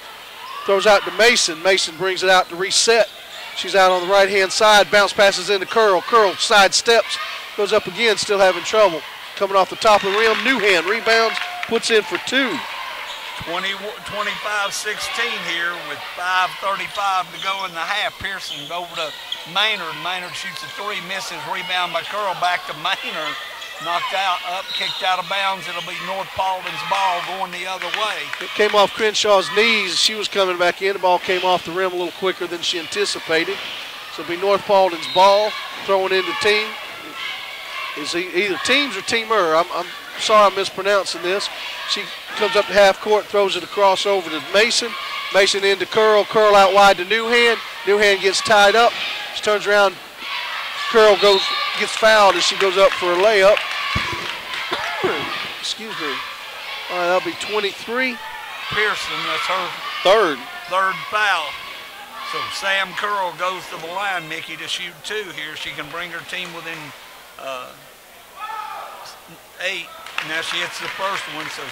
throws out to Mason. Mason brings it out to reset. She's out on the right-hand side. Bounce passes into Curl. Curl side steps, goes up again, still having trouble. Coming off the top of the rim, Newhand rebounds, puts in for 2. 25-16 here with 5:35 to go in the half. Pearson over to Maynard. Maynard shoots a 3, misses. Rebound by Curl, back to Maynard. Knocked out, up, kicked out of bounds. It'll be North Paulding's ball going the other way. It came off Crenshaw's knees. She was coming back in. The ball came off the rim a little quicker than she anticipated. So it'll be North Paulding's ball, throwing into Team. Is either Teams or Teamer. I'm sorry I'm mispronouncing this. She comes up to half court, throws it across over to Mason. Mason into Curl. Curl out wide to Newhand. Newhand gets tied up. She turns around. Curl gets fouled as she goes up for a layup. Excuse me. All right, that'll be 23. Pearson, that's her third foul. So Sam Curl goes to the line, Mickey, to shoot 2 here. She can bring her team within 8. Now she hits the first one, so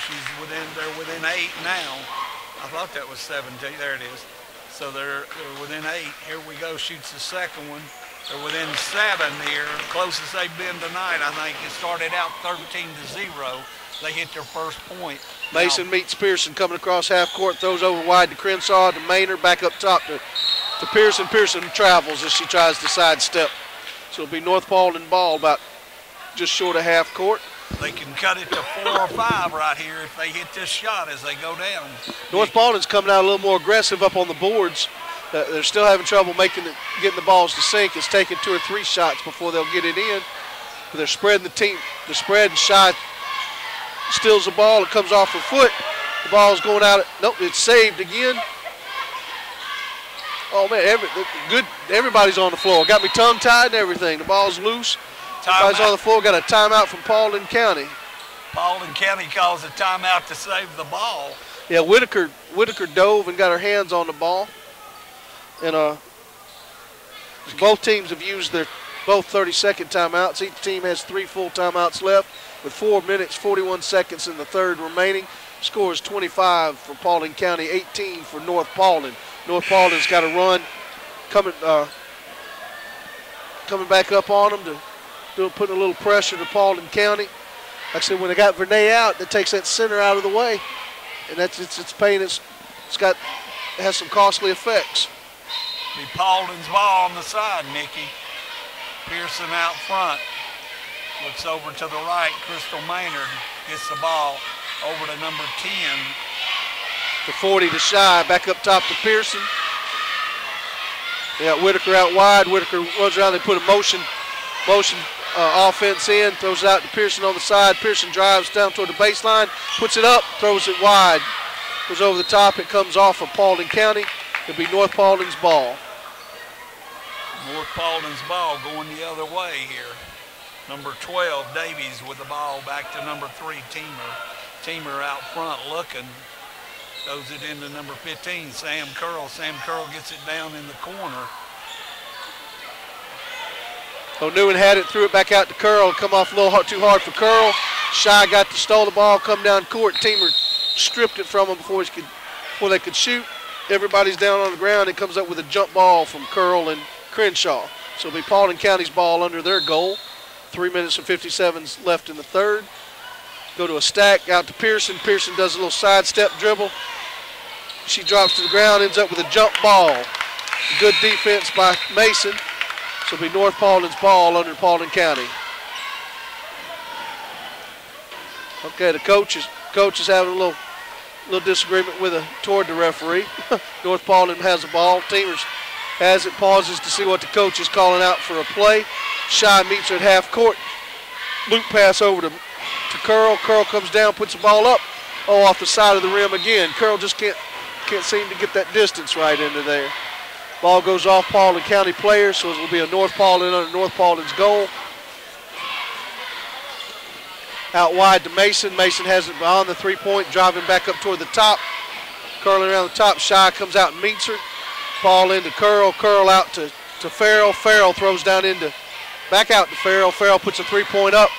they're within 8 now. I thought that was 17. There it is. So they're within 8. Here we go. Shoots the second one. They're within 7 here. Closest they've been tonight, I think. It started out 13-0. They hit their first point. Mason meets Pearson coming across half court, throws over wide to Crenshaw, to Maynard, back up top to Pearson. Pearson travels as she tries to sidestep. So it'll be North Paulding ball about just short of half court. They can cut it to 4 or 5 right here if they hit this shot as they go down. North Paulding's coming out a little more aggressive up on the boards. They're still having trouble getting the balls to sink. It's taking 2 or 3 shots before they'll get it in. But they're spreading the team. They're spreading. Shy steals the ball. It comes off her foot. The ball's going out. Nope, it's saved again. Oh, man, everybody's on the floor. Got me tongue-tied and everything. The ball's loose. Everybody's on the floor. Got a timeout from Paulding County. Paulding County calls a timeout to save the ball. Yeah, Whitaker dove and got her hands on the ball. And both teams have used both 30-second timeouts. Each team has 3 full timeouts left with 4 minutes, 41 seconds in the third remaining. Score is 25 for Paulding County, 18 for North Paulding. North Paulding's got a run coming back up on them putting a little pressure to Paulding County. Like I said, when they got Vernay out, that takes that center out of the way, and it's pain. It has some costly effects. Be Paulding's ball on the side, Mickey. Pearson out front. Looks over to the right. Crystal Maynard gets the ball over to number 10. To 40 to Shy. Back up top to Pearson. They got Whitaker out wide. Whitaker runs around. They put a motion offense in. Throws it out to Pearson on the side. Pearson drives down toward the baseline. Puts it up. Throws it wide. Goes over the top. It comes off for Paulding County. It'll be North Paulding's ball. North Paulding's ball going the other way here. Number 12, Davies with the ball back to number 3, Teamer. Teamer out front looking. Throws it into number 15, Sam Curl. Sam Curl gets it down in the corner. O'Newen had it, threw it back out to Curl. Come off a little too hard for Curl. Shy stole the ball, come down court. Teamer stripped it from him before they could shoot. Everybody's down on the ground. It comes up with a jump ball from Curl and Crenshaw. So it'll be Paulding County's ball under their goal. 3 minutes and 57 left in the third. Go to a stack, out to Pearson. Pearson does a little sidestep dribble. She drops to the ground, ends up with a jump ball. Good defense by Mason. So it'll be North Paulding's ball under Paulding County. Okay, the coach is having a little disagreement toward the referee. North Paulding has the ball. Teamers has it, pauses to see what the coach is calling out for a play. Shy meets her at half court. Loop pass over to Curl. Curl comes down, puts the ball up. Oh, off the side of the rim again. Curl just can't seem to get that distance right into there. Ball goes off Paulding County players, so it will be a North Paulding under North Paulding's goal. Out wide to Mason. Mason has it beyond the three-point, driving back up toward the top. Curling around the top. Shy comes out and meets her. Ball into Curl. Curl out to Farrell. Farrell throws down back out to Farrell. Farrell puts a three-point up.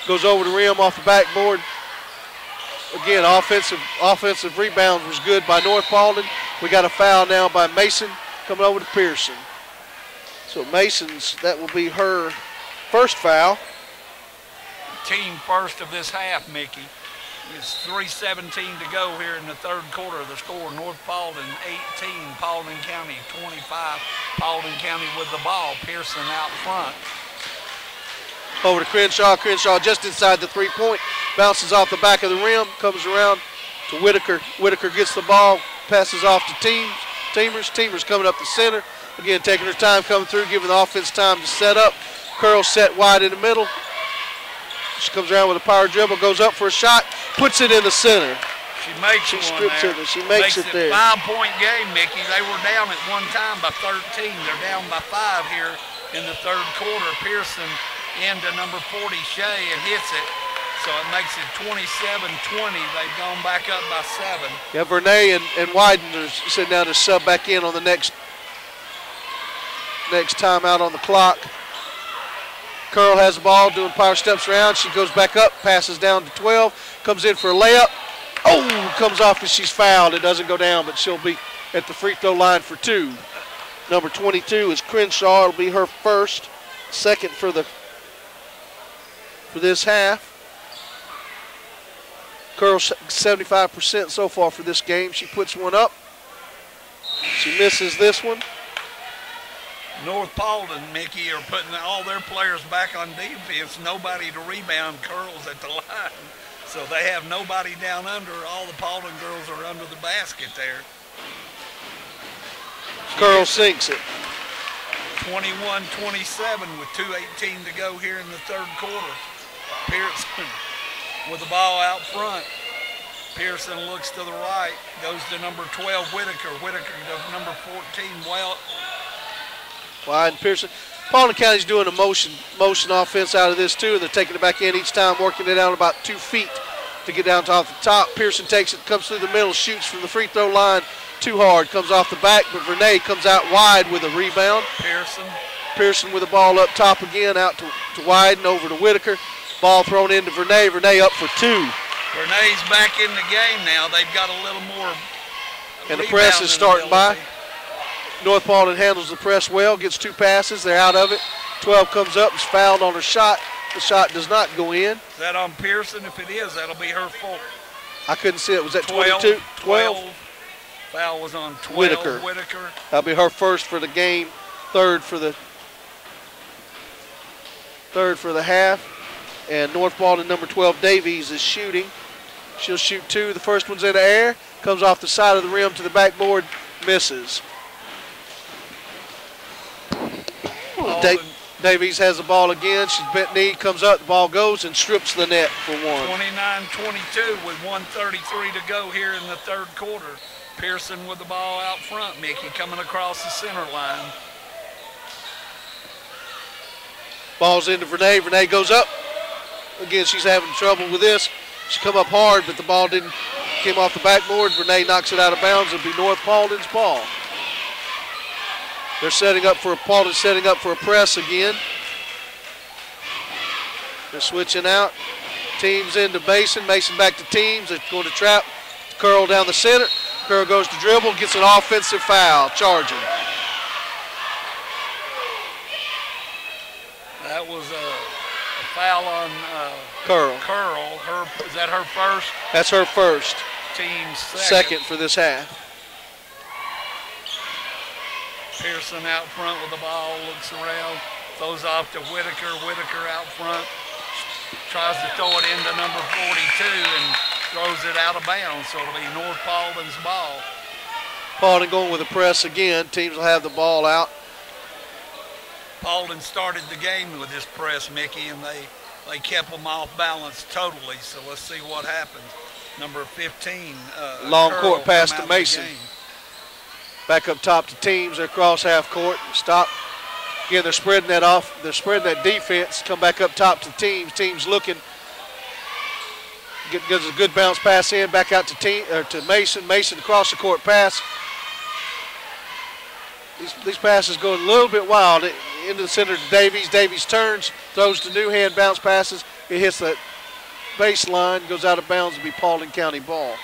Goes over the rim off the backboard. Again, offensive rebound was good by North Paulding. We got a foul now by Mason coming over to Pearson. So that will be her first foul. Team first of this half, Mickey. It's 3:17 to go here in the third quarter. The score, North Paulding 18, Paulding County 25. Paulding County with the ball. Pearson out front. Over to Crenshaw. Crenshaw just inside the three-point. Bounces off the back of the rim. Comes around to Whitaker. Whitaker gets the ball. Passes off to Teamers. Teamers coming up the center. Again, taking her time coming through, giving the offense time to set up. Curl set wide in the middle. She comes around with a power dribble, goes up for a shot, puts it in the center. She makes it one there. She makes it there. 5-point game, Mickey. They were down at one time by 13. They're down by 5 here in the third quarter. Pearson into number 40, Shea, and hits it. So it makes it 27-20. They've gone back up by 7. Yeah, Vernay and Wyden are sitting down to sub back in on the next timeout on the clock. Curl has the ball, doing power steps around. She goes back up, passes down to 12, comes in for a layup. Oh, comes off as she's fouled. It doesn't go down, but she'll be at the free throw line for 2. Number 22 is Crenshaw. It'll be her first, second for this half. Curl 75% so far for this game. She puts one up. She misses this one. North Paulding, Mickey, are putting all their players back on defense. Nobody to rebound. Curls at the line. So they have nobody down under. All the Paulding girls are under the basket there. Curl sinks it. 21-27 with 2:18 to go here in the third quarter. Pearson with the ball out front. Pearson looks to the right, goes to number 12, Whitaker. Whitaker to number 14, Wide and Pearson. Paulding County's doing a motion offense out of this too, and they're taking it back in each time, working it out about 2 feet to get down to off the top. Pearson takes it, comes through the middle, shoots from the free throw line too hard, comes off the back, but Vernay comes out wide with a rebound. Pearson with the ball up top again, out to Wyden, over to Whitaker. Ball thrown into Vernay. Vernay up for 2. Vernay's back in the game now. They've got a little more. And the press is starting by. North Paulding handles the press well, gets 2 passes. They're out of it. 12 comes up, is fouled on her shot. The shot does not go in. Is that on Pearson? If it is, that'll be her fault. I couldn't see it. Was that 22? 12. Foul was on 12. Whitaker. That'll be her first for the game. Third for the half. And North Paulding number 12, Davies, is shooting. She'll shoot 2. The first one's in the air. Comes off the side of the rim to the backboard. Misses. Davies has the ball again. She's bent knee, comes up, the ball goes and strips the net for 1. 29-22 with 1:33 to go here in the third quarter. Pearson with the ball out front. Mickey coming across the center line. Ball's into Vernay. Vernay goes up. Again, she's having trouble with this. She come up hard, but the ball didn't came off the backboard. Renee knocks it out of bounds. It'll be North Paulding's ball. They're setting up for Paulding, setting up for a press again. They're switching out. Teams into Mason. Mason back to Teams. They're going to trap. Curl down the center. Curl goes to dribble, gets an offensive foul, charging. That was a foul on Curl. Is that her first? That's her first. Team's Second for this half. Pearson out front with the ball, looks around, throws off to Whitaker. Whitaker out front, tries to throw it into number 42 and throws it out of bounds, so it'll be North Paulding's ball. Paulding going with a press again. Teams will have the ball out. Paulding started the game with this press, Mickey, and they kept them off balance totally, so let's see what happens. Number 15. Long Curl court pass come to out of the Mason. game. Back up top to Teams. They're across half court. Stop. Again, they're spreading that off. They're spreading that defense. Come back up top to Teams. Teams looking. Gets a good bounce pass in. Back out to Mason. Mason across the court pass. These passes go a little bit wild. Into the center to Davies. Davies turns. Throws to Newhand. Bounce passes. It hits the baseline. Goes out of bounds to be Paulding County ball.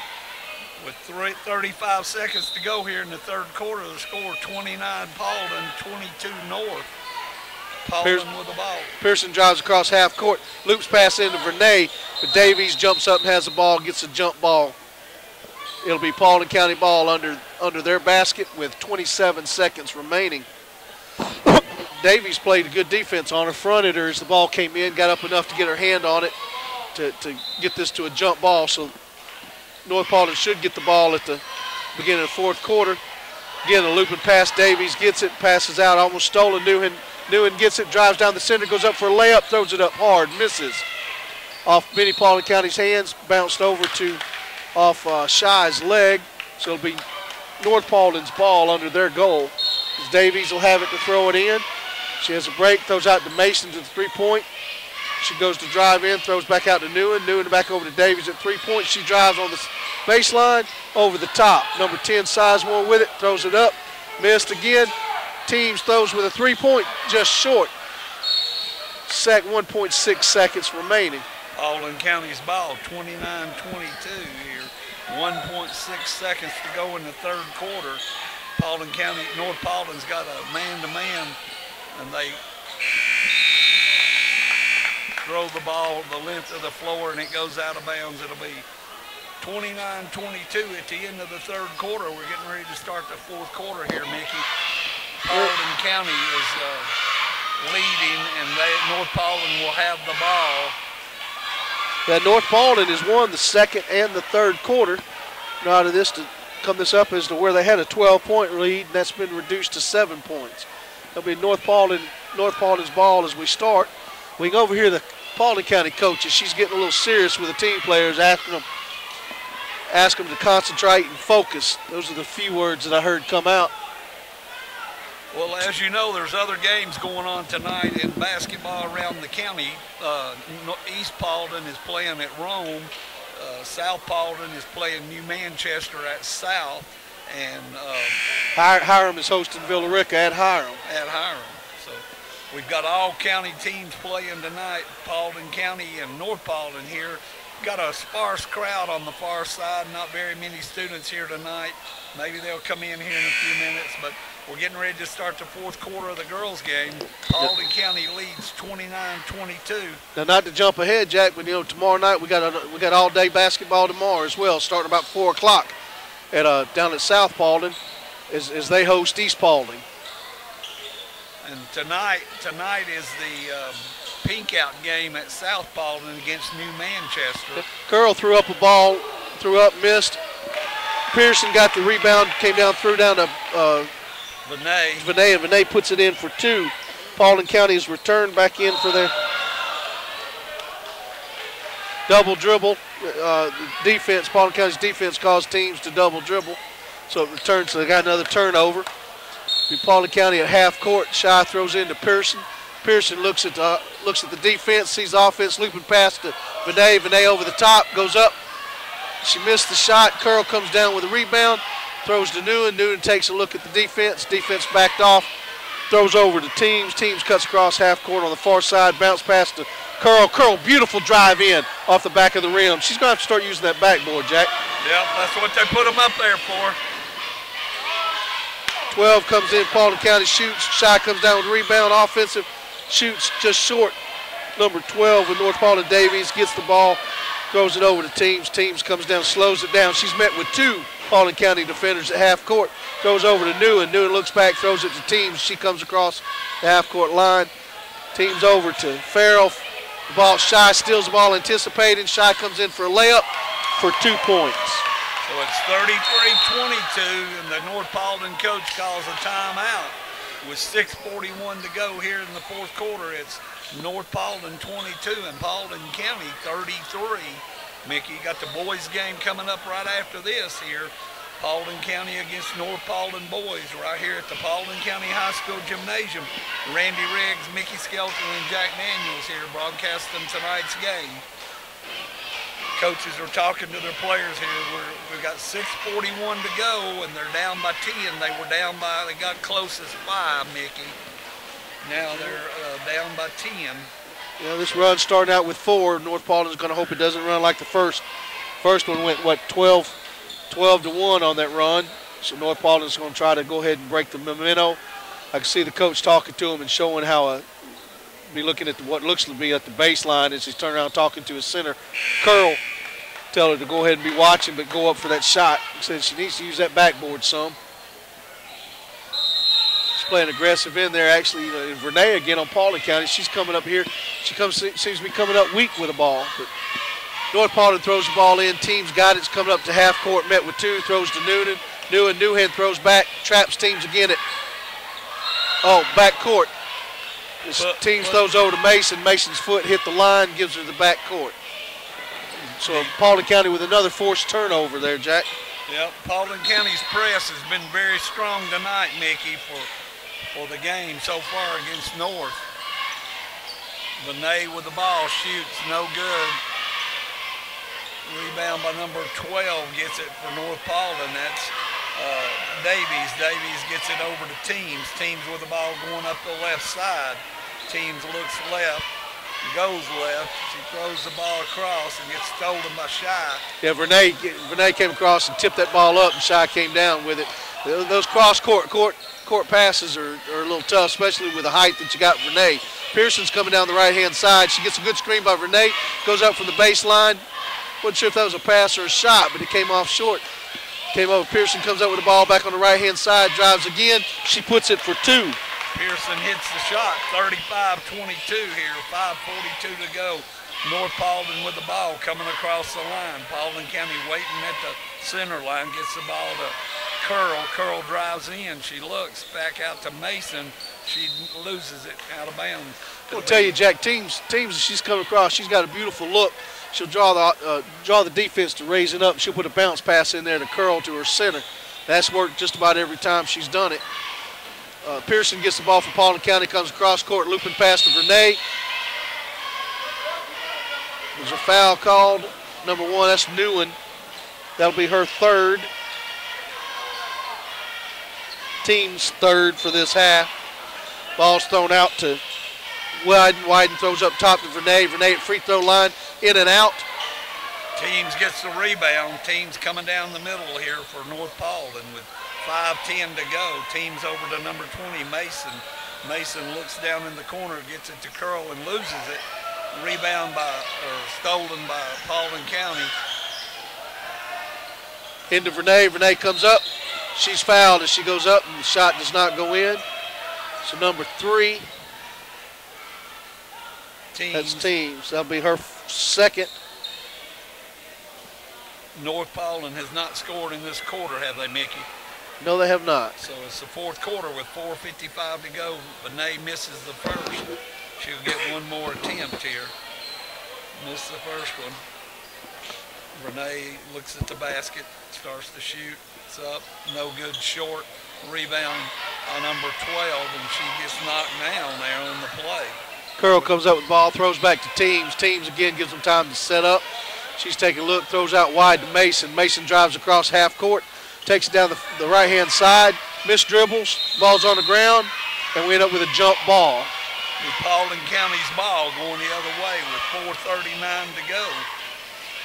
With 35 seconds to go here in the third quarter, the score 29 Paulding, 22 North. Paulding with the ball. Pearson drives across half court, loops pass into Vernay, but Davies jumps up and has the ball, gets a jump ball. It'll be Paulding County ball under their basket with 27 seconds remaining. Davies played a good defense on her, fronted her as the ball came in, got up enough to get her hand on it to get this to a jump ball. So North Paulding should get the ball at the beginning of the fourth quarter. Again, a looping pass. Davies gets it, passes out, almost stolen. Newen gets it, drives down the center, goes up for a layup, throws it up hard, misses. Off Benny Paulding County's hands, bounced over to off Shy's leg. So it'll be North Paulding's ball under their goal. Davies will have it to throw it in. She has a break, throws out to Mason to the three-point. She goes to drive in, throws back out to Newen. Newen back over to Davies at 3 points. She drives on the baseline over the top. Number 10, Sizemore with it, throws it up. Missed again. Teams throws with a 3-point, just short. 1.6 seconds remaining. Paulding County's ball, 29-22 here. 1.6 seconds to go in the third quarter. Paulding County, North Paulding's got a man-to-man, and they throw the ball the length of the floor and it goes out of bounds. It'll be 29-22 at the end of the third quarter. We're getting ready to start the fourth quarter here, Mickey. Paulding County is leading, and North Paulding will have the ball. Yeah, North Paulding has won the second and the third quarter. Now to this to come this up as to where they had a 12-point lead, and that's been reduced to 7 points. It'll be North Paulding's ball as we start. We can overhear the Paulding County coaches. She's getting a little serious with the team players, asking them to concentrate and focus. Those are the few words that I heard come out. Well, as you know, there's other games going on tonight in basketball around the county. East Paulding is playing at Rome. South Paulding is playing New Manchester at South. And Hiram is hosting Villarica at Hiram. So we've got all county teams playing tonight, Paulding County and North Paulding here. Got a sparse crowd on the far side, not very many students here tonight. Maybe they'll come in here in a few minutes, but we're getting ready to start the fourth quarter of the girls' game. Paulding County leads 29-22. Now, not to jump ahead, Jack, but tomorrow night we got all-day basketball tomorrow as well, starting about 4 o'clock at down at South Paulding as they host East Paulding. And tonight is the pink-out game at South Paulding against New Manchester. Curl threw up a ball, missed. Pearson got the rebound, came down, threw down to Vernay, and Vernay puts it in for 2. Paulding County has returned back in for their double dribble. Defense, Paulding County's defense caused teams to double dribble. So it returns, so they got another turnover. Paulding County at half court. Shy throws into Pearson. Pearson looks at the defense, sees the offense, looping pass to Vernay. Vernay over the top, goes up, She missed the shot. Curl comes down with a rebound, throws to Newen. Newen takes a look at the defense. Defense backed off, throws over to Teams. Teams cuts across half court on the far side, bounce pass to Curl. Curl, beautiful drive in off the back of the rim. She's going to have to start using that backboard, Jack. Yep, that's what they put them up there for. 12 comes in, Paulding County shoots. Shy comes down with a rebound, offensive, shoots just short. Number 12 with North Paulding Davies gets the ball, throws it over to Teams. Teams comes down, slows it down. She's met with two Paulding County defenders at half court. Throws over to Newen. Newen looks back, throws it to Teams. She comes across the half court line. Teams over to Farrell. The ball, Shy steals the ball, anticipating. Shy comes in for a layup for 2 points. So it's 33-22, and the North Paulding coach calls a timeout. With 6:41 to go here in the fourth quarter, it's North Paulding 22 and Paulding County 33. Mickey, you got the boys game coming up right after this here. Paulding County against North Paulding boys right here at the Paulding County High School Gymnasium. Randy Riggs, Mickey Skelton, and Jack Daniels here broadcasting tonight's game. Coaches are talking to their players here. We've got 6:41 to go, and they're down by 10. They were down by, they got close as 5, Mickey. Now they're down by 10. Yeah, this run starting out with 4. North Paulding's going to hope it doesn't run like the first. First one went, what, 12-1 on that run. So North Paulding's going to try to go ahead and break the memento. I can see the coach talking to him and showing how be looking at what looks to be at the baseline as he's turning around talking to his center, Curl. Tell her to go ahead and be watching, but go up for that shot. He said she needs to use that backboard some. She's playing aggressive in there, actually. And Vernay again on Paulding County. She's coming up here. She seems to be coming up weak with the ball. But North Paulding throws the ball in. Teams got it. It's coming up to half court. Met with 2. Throws to Newton. Newhead throws back. Traps Teams again at back court. Teams throws over to Mason. Mason's foot hit the line, gives her the back court. So Paulding County with another forced turnover there, Jack. Yep, Paulding County's press has been very strong tonight, Mickey, for the game so far against North. Vinay with the ball, shoots, no good. Rebound by number 12, gets it for North Paulding. That's Davies. Davies gets it over to Teams. Teams with the ball going up the left side. Teams looks left, goes left. She throws the ball across and gets stolen by Shy. Yeah, Vernay came across and tipped that ball up, and Shy came down with it. Those cross court passes are a little tough, especially with the height that you got Vernay. Pearson's coming down the right-hand side. She gets a good screen by Vernay, goes up from the baseline. Wasn't sure if that was a pass or a shot, but it came off short. Came over. Pearson comes up with the ball back on the right-hand side, drives again. She puts it for 2. Pearson hits the shot, 35-22 here, 5:42 to go. North Paulding with the ball coming across the line. Paulding County waiting at the center line, gets the ball to Curl. Curl drives in. She looks back out to Mason. She loses it out of bounds. I'll tell you, Jack, teams as she's coming across, she's got a beautiful look. She'll draw the defense to raise it up. She'll put a bounce pass in there to Curl to her center. That's worked just about every time she's done it. Pearson gets the ball from Paulding County, comes across court, looping pass to Vernay. There's a foul called. Number 1, that's Newen. That'll be her 3rd. Team's 3rd for this half. Ball's thrown out to Wyden. Wyden throws up top to Vernay. Vernay at free throw line, in and out. Teams gets the rebound. Teams coming down the middle here for North Paulding with 5:10 to go. Teams over to number 20, Mason. Mason looks down in the corner, gets it to Curl and loses it. Rebound stolen by Paulding County. Into Vernay. Vernay comes up. She's fouled as she goes up, and the shot does not go in. So number 3. Teams. That's Teams. That'll be her 2nd. North Paulding has not scored in this quarter, have they, Mickey? No, they have not. So it's the fourth quarter with 4:55 to go. Vinay misses the first. She'll get one more attempt here. Missed the first one. Renee looks at the basket, starts to shoot. It's up, no good, short. Rebound on number 12, and she gets knocked down there on the play. Curl comes up with the ball, throws back to Teams. Teams again gives them time to set up. She's taking a look, throws out wide to Mason. Mason drives across half court, takes it down the right-hand side, missed dribbles, ball's on the ground, and we end up with a jump ball. With Paulding County's ball going the other way with 4:39 to go.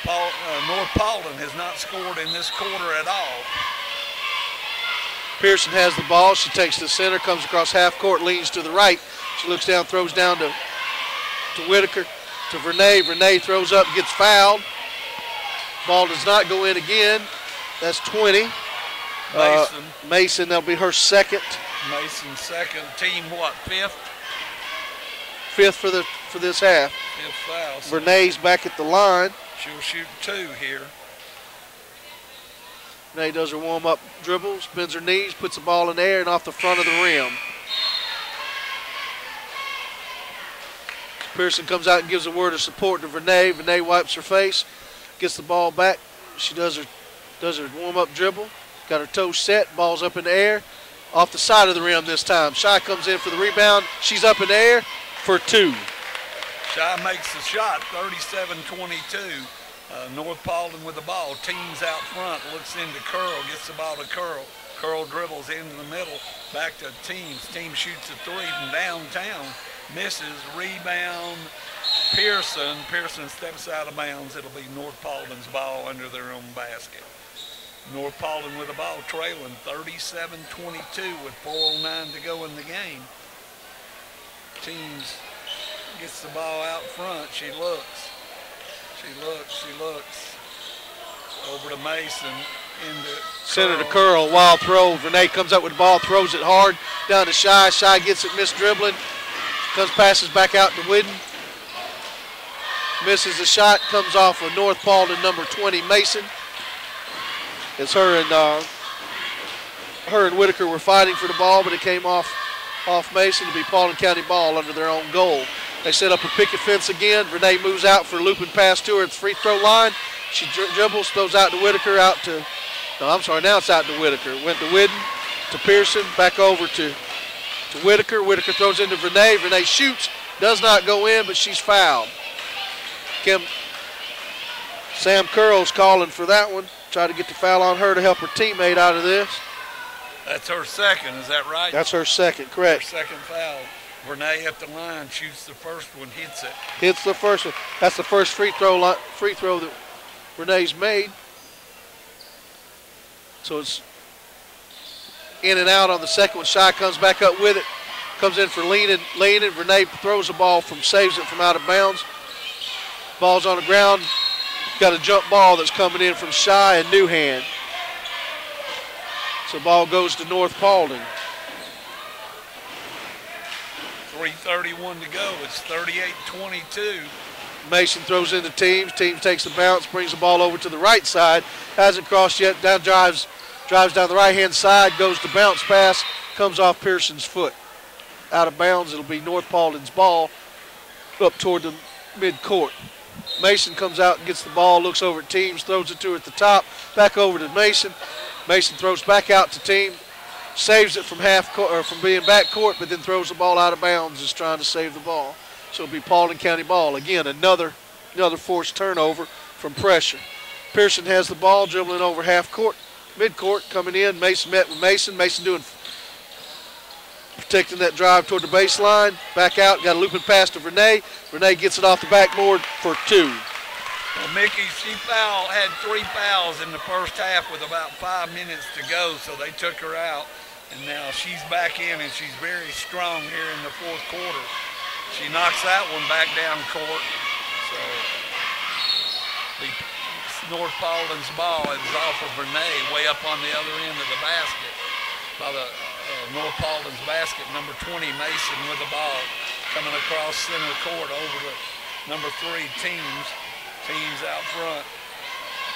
North Paulding has not scored in this quarter at all. Pearson has the ball. She takes the center, comes across half court, leans to the right. She looks down, throws down to Whitaker, to Vernay. Vernay throws up, gets fouled. Ball does not go in again. That's 20. Mason, that'll be her second. Mason second. Team what, fifth? Fifth for this half. Fifth foul. Vernay's back at the line. She'll shoot 2 here. Vernay does her warm-up dribbles, bends her knees, puts the ball in the air and off the front of the rim. Pearson comes out and gives a word of support to Vernay. Vernay wipes her face, gets the ball back. She does her warm-up dribble, got her toes set, ball's up in the air, off the side of the rim this time. Shy comes in for the rebound. She's up in the air for 2. Shy makes the shot, 37-22. North Paulding with the ball. Teams out front, looks into Curl, gets the ball to Curl. Curl dribbles into the middle, back to Teams. Team shoots a 3 from downtown. Misses, rebound, Pearson. Pearson steps out of bounds. It'll be North Paulding's ball under their own basket. North Paulding with the ball, trailing 37-22 with 4:09 to go in the game. Teams gets the ball out front. She looks. Over to Mason. Into center to Curl. Wild throw. Vernay comes up with the ball, throws it hard down to Shy. Shy gets it, missed dribbling. Passes back out to Whidden. Misses the shot. Comes off of North Paulding number 20, Mason. It's her and Whitaker were fighting for the ball, but it came off Mason to be Paulding County ball under their own goal. They set up a picket fence again. Vernay moves out for a looping pass to her at the free throw line. She dribbles, throws out to Whitaker, now it's out to Whitaker. Went to Whidden, to Pearson, back over to Whitaker. Whitaker throws into Vernay. Vernay shoots, does not go in, but she's fouled. Sam Curl's calling for that one. Try to get the foul on her to help her teammate out of this. That's her second, is that right? That's her second, correct. Her second foul. Vernay at the line, shoots the first one, hits it. Hits the first one. That's the first free throw that Vernay's made. So it's in and out on the second one. Shy comes back up with it. Comes in for leaning. Vernay throws the ball saves it from out of bounds. Ball's on the ground. Got a jump ball that's coming in from Shy and Newhand. So ball goes to North Paulding. 3:31 to go. It's 38-22. Mason throws into Teams. Teams takes the bounce, brings the ball over to the right side. Hasn't crossed yet. Down drives down the right-hand side, goes to bounce pass, comes off Pearson's foot. Out of bounds, it'll be North Paulding's ball up toward the mid-court. Mason comes out and gets the ball, looks over at Teams, throws it to her at the top, back over to Mason. Mason throws back out to Teams, saves it from from being back court, but then throws the ball out of bounds, is trying to save the ball. So it'll be Paulding County ball. Again, another forced turnover from pressure. Pearson has the ball, dribbling over half court, mid-court, coming in. Mason met with Mason. Mason protecting that drive toward the baseline. Back out, got a looping pass to Vernay. Vernay gets it off the backboard for 2. Well, Mickey, she had 3 fouls in the first half with about 5 minutes to go, so they took her out. And now she's back in, and she's very strong here in the fourth quarter. She knocks that one back down court. So the North Paulding's ball is off of Vernay, way up on the other end of the basket. By the North Paulding's basket, number 20, Mason with the ball. Coming across center court over to number 3, Teams. Teams out front.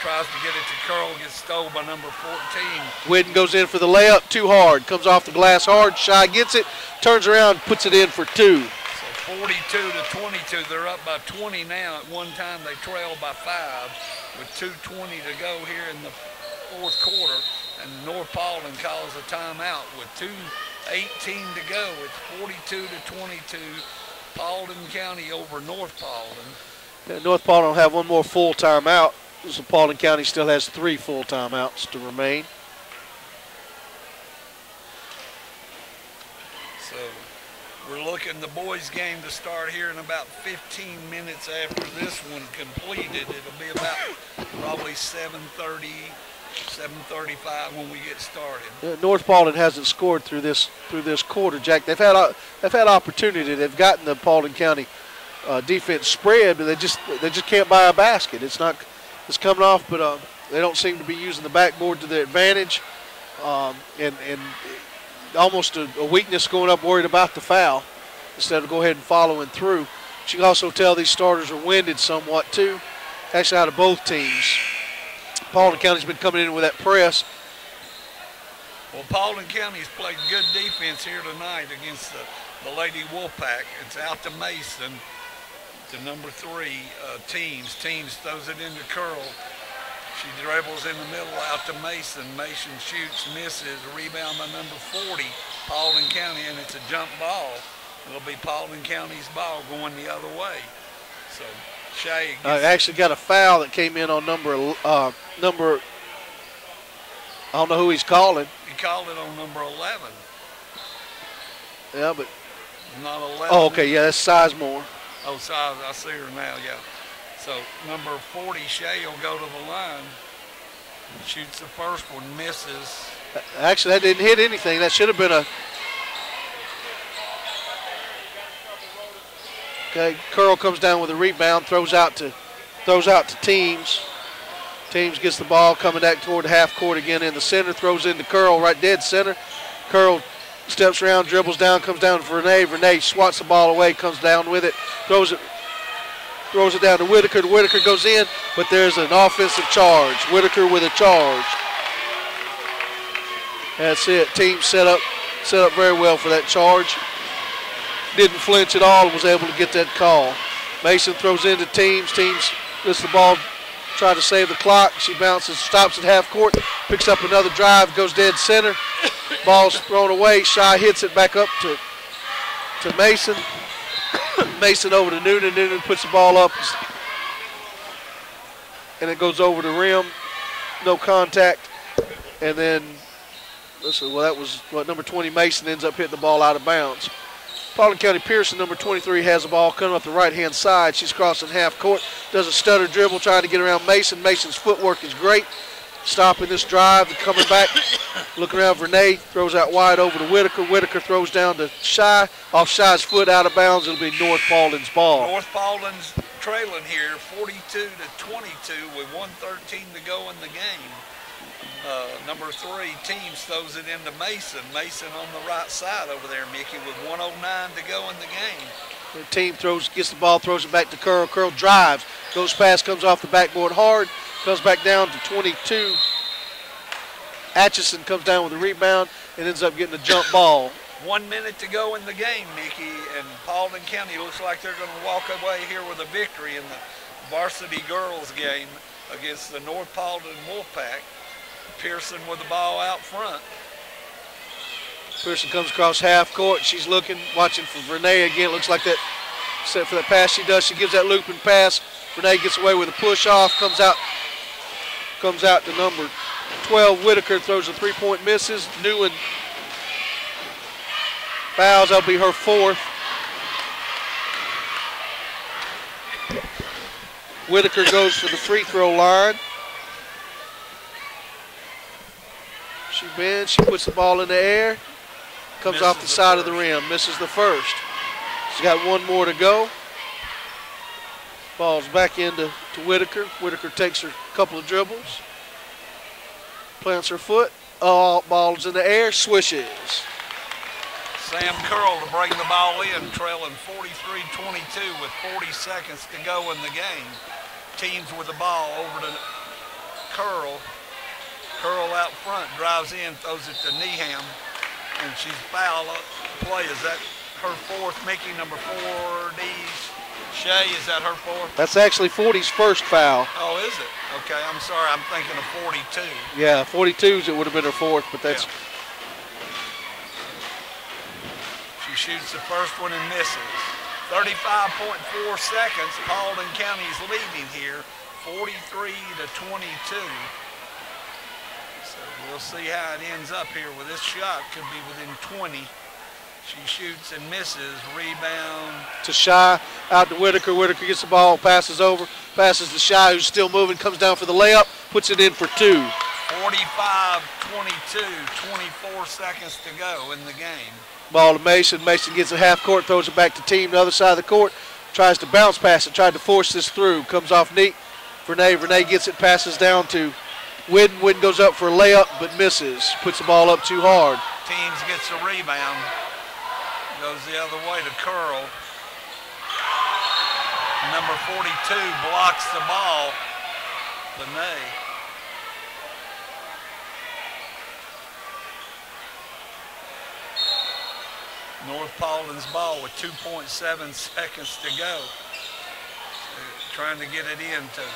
Tries to get it to Curl, gets stole by number 14. Whidden goes in for the layup, too hard. Comes off the glass hard. Shy gets it, turns around, puts it in for 2. 42-22, they're up by 20 now. At one time they trailed by 5 with 2:20 to go here in the fourth quarter. And North Paulding calls a timeout with 2:18 to go. It's 42-22, Paulding County over North Paulding. North Paulding will have one more full timeout. So Paulding County still has 3 full timeouts to remain. So we're looking the boys' game to start here in about 15 minutes after this one completed. It'll be about probably 7:30, 7:35 when we get started. North Paulding hasn't scored through this quarter, Jack. They've had opportunity. They've gotten the Paulding County defense spread, but they just can't buy a basket. It's coming off, but they don't seem to be using the backboard to their advantage, and almost a weakness going up, worried about the foul instead of go ahead and following through. But you can also tell these starters are winded somewhat too, actually out of both teams. Paulding County's been coming in with that press. Well, Paulding County's played good defense here tonight against the Lady Wolfpack. It's out to Mason, to number 3, Teams. Teams throws it into Curl. She dribbles in the middle out to Mason. Mason shoots, misses. Rebound by number 40, Paulding County, and it's a jump ball. It'll be Paulding County's ball going the other way. So Shay actually got a foul that came in on number. I don't know who he's calling. He called it on number 11. Yeah, but not 11. Oh, okay, yeah, that's Sizemore. Oh, Size, I see her now. Yeah. So number 40, Shay, will go to the line. Shoots the first one, misses. Actually, that didn't hit anything. That should have been a. Okay, Curl comes down with a rebound, throws out to Teams. Teams gets the ball coming back toward the half court again in the center, throws into Curl right dead center. Curl steps around, dribbles down, comes down to Renee. Renee swats the ball away, comes down with it, throws it down to Whitaker. Whitaker goes in, but there's an offensive charge. Whitaker with a charge. That's it. Team set up very well for that charge. Didn't flinch at all and was able to get that call. Mason throws into Teams. Teams gets the ball, try to save the clock. She bounces, stops at half court, picks up another drive, goes dead center. Ball's thrown away. Shy hits it back up to Mason. Mason over to Noonan. Noonan puts the ball up, and it goes over the rim. No contact. And then, that was number 20 Mason ends up hitting the ball out of bounds. Paulding County Pearson, number 23, has the ball coming up the right-hand side. She's crossing half court, does a stutter dribble, trying to get around Mason. Mason's footwork is great. Stopping this drive and coming back. Looking around, Renee throws out wide over to Whitaker. Whitaker throws down to Shy. Off Shy's foot, out of bounds. It'll be North Paulding's ball. North Paulding's trailing here, 42-22 with 1:13 to go in the game. Number 3, Teams throws it into Mason. Mason on the right side over there, Mickey, with 1:09 to go in the game. The team gets the ball, throws it back to Curl. Curl drives, goes past, comes off the backboard hard, comes back down to 22. Atchison comes down with a rebound and ends up getting a jump ball. 1 minute to go in the game, Mickey, and Paulding County looks like they're going to walk away here with a victory in the varsity girls game against the North Paulding Wolfpack. Pearson with the ball out front. Pearson comes across half court. She's looking, watching for Renee again. Looks like that set for that pass she does. She gives that looping pass. Renee gets away with a push off. Comes out to number 12. Whitaker throws a three-point, misses. Newen fouls. That'll be her 4th. Whitaker goes for the free throw line. She bends, she puts the ball in the air, comes off the side of the rim, misses the first. She's got one more to go. Ball's back into Whitaker. Whitaker takes her couple of dribbles, plants her foot, ball's in the air, swishes. Sam Curl to bring the ball in, trailing 43-22 with 40 seconds to go in the game. Teams with the ball over to Curl. Curl out front, drives in, throws it to Neham, and she's foul play. Is that her 4th? Mickey, number 40, Shay, is that her 4th? That's actually 40's first foul. Oh, is it? Okay, I'm sorry, I'm thinking of 42. Yeah, 42's it would have been her 4th, but that's... Yeah. She shoots the first one and misses. 35.4 seconds. Paulding County is leading here, 43 to 22. So we'll see how it ends up here with this shot. Could be within 20. She shoots and misses. Rebound To Shy, out to Whitaker. Whitaker gets the ball, passes over, passes to Shy, who's still moving, comes down for the layup, puts it in for 2. 45-22, 24 seconds to go in the game. Ball to Mason. Mason gets a half court, throws it back to team, the other side of the court, tries to bounce pass it, tried to force this through, comes off neat. Renee gets it, passes down to Whidden. Whidden goes up for a layup but misses, puts the ball up too hard. Teams gets a rebound. Goes the other way to Curl. Number 42 blocks the ball. Benet. North Paulding's ball with 2.7 seconds to go. Trying to get it into.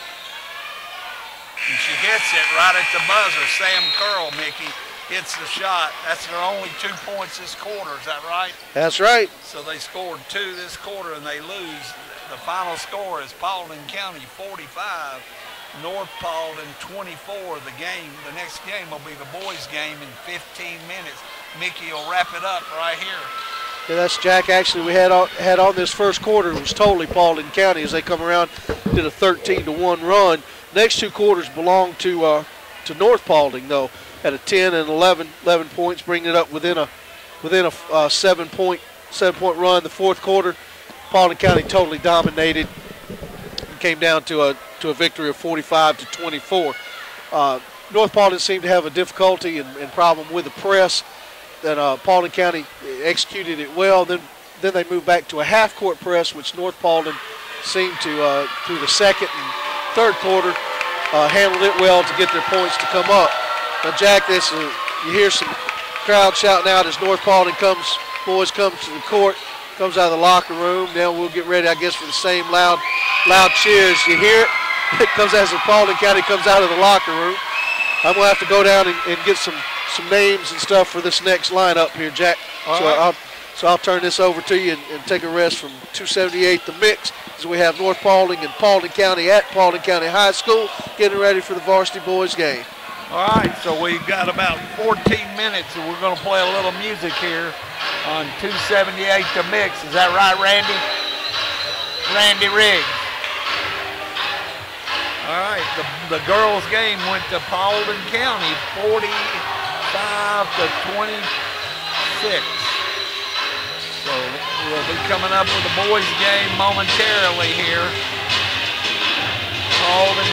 And she hits it right at the buzzer. Sam Curl, Mickey, hits the shot. That's their only 2 points this quarter. Is that right? That's right. So they scored 2 this quarter and they lose. The final score is Paulding County 45, North Paulding 24. The next game will be the boys' game in 15 minutes. Mickey will wrap it up right here. Yeah, that's Jack. Actually, we had on this first quarter. It was totally Paulding County as they come around, did a 13-1 run. Next 2 quarters belong to North Paulding though. At a 10 and 11 points, bringing it up within a 7-point run. The fourth quarter, Paulding County totally dominated. Came down to a victory of 45-24. North Paulding seemed to have a difficulty and problem with the press. Then Paulding County executed it well. Then they moved back to a half-court press, which North Paulding seemed to, through the second and third quarter, handled it well to get their points to come up. Now, Jack, you hear some crowd shouting out as North Paulding boys come to the court, comes out of the locker room. Now we'll get ready, I guess, for the same loud cheers. You hear it? It comes as the Paulding County comes out of the locker room. I'm going to have to go down and get some names and stuff for this next lineup here, Jack. So I'll turn this over to you and take a rest from 278 The Mix as we have North Paulding and Paulding County at Paulding County High School getting ready for the varsity boys game. All right, so we've got about 14 minutes and we're going to play a little music here on 278 The Mix. Is that right, Randy? Randy Riggs. All right, the girls' game went to Paulding County, 45-26. So we'll be coming up with the boys' game momentarily here. Paulding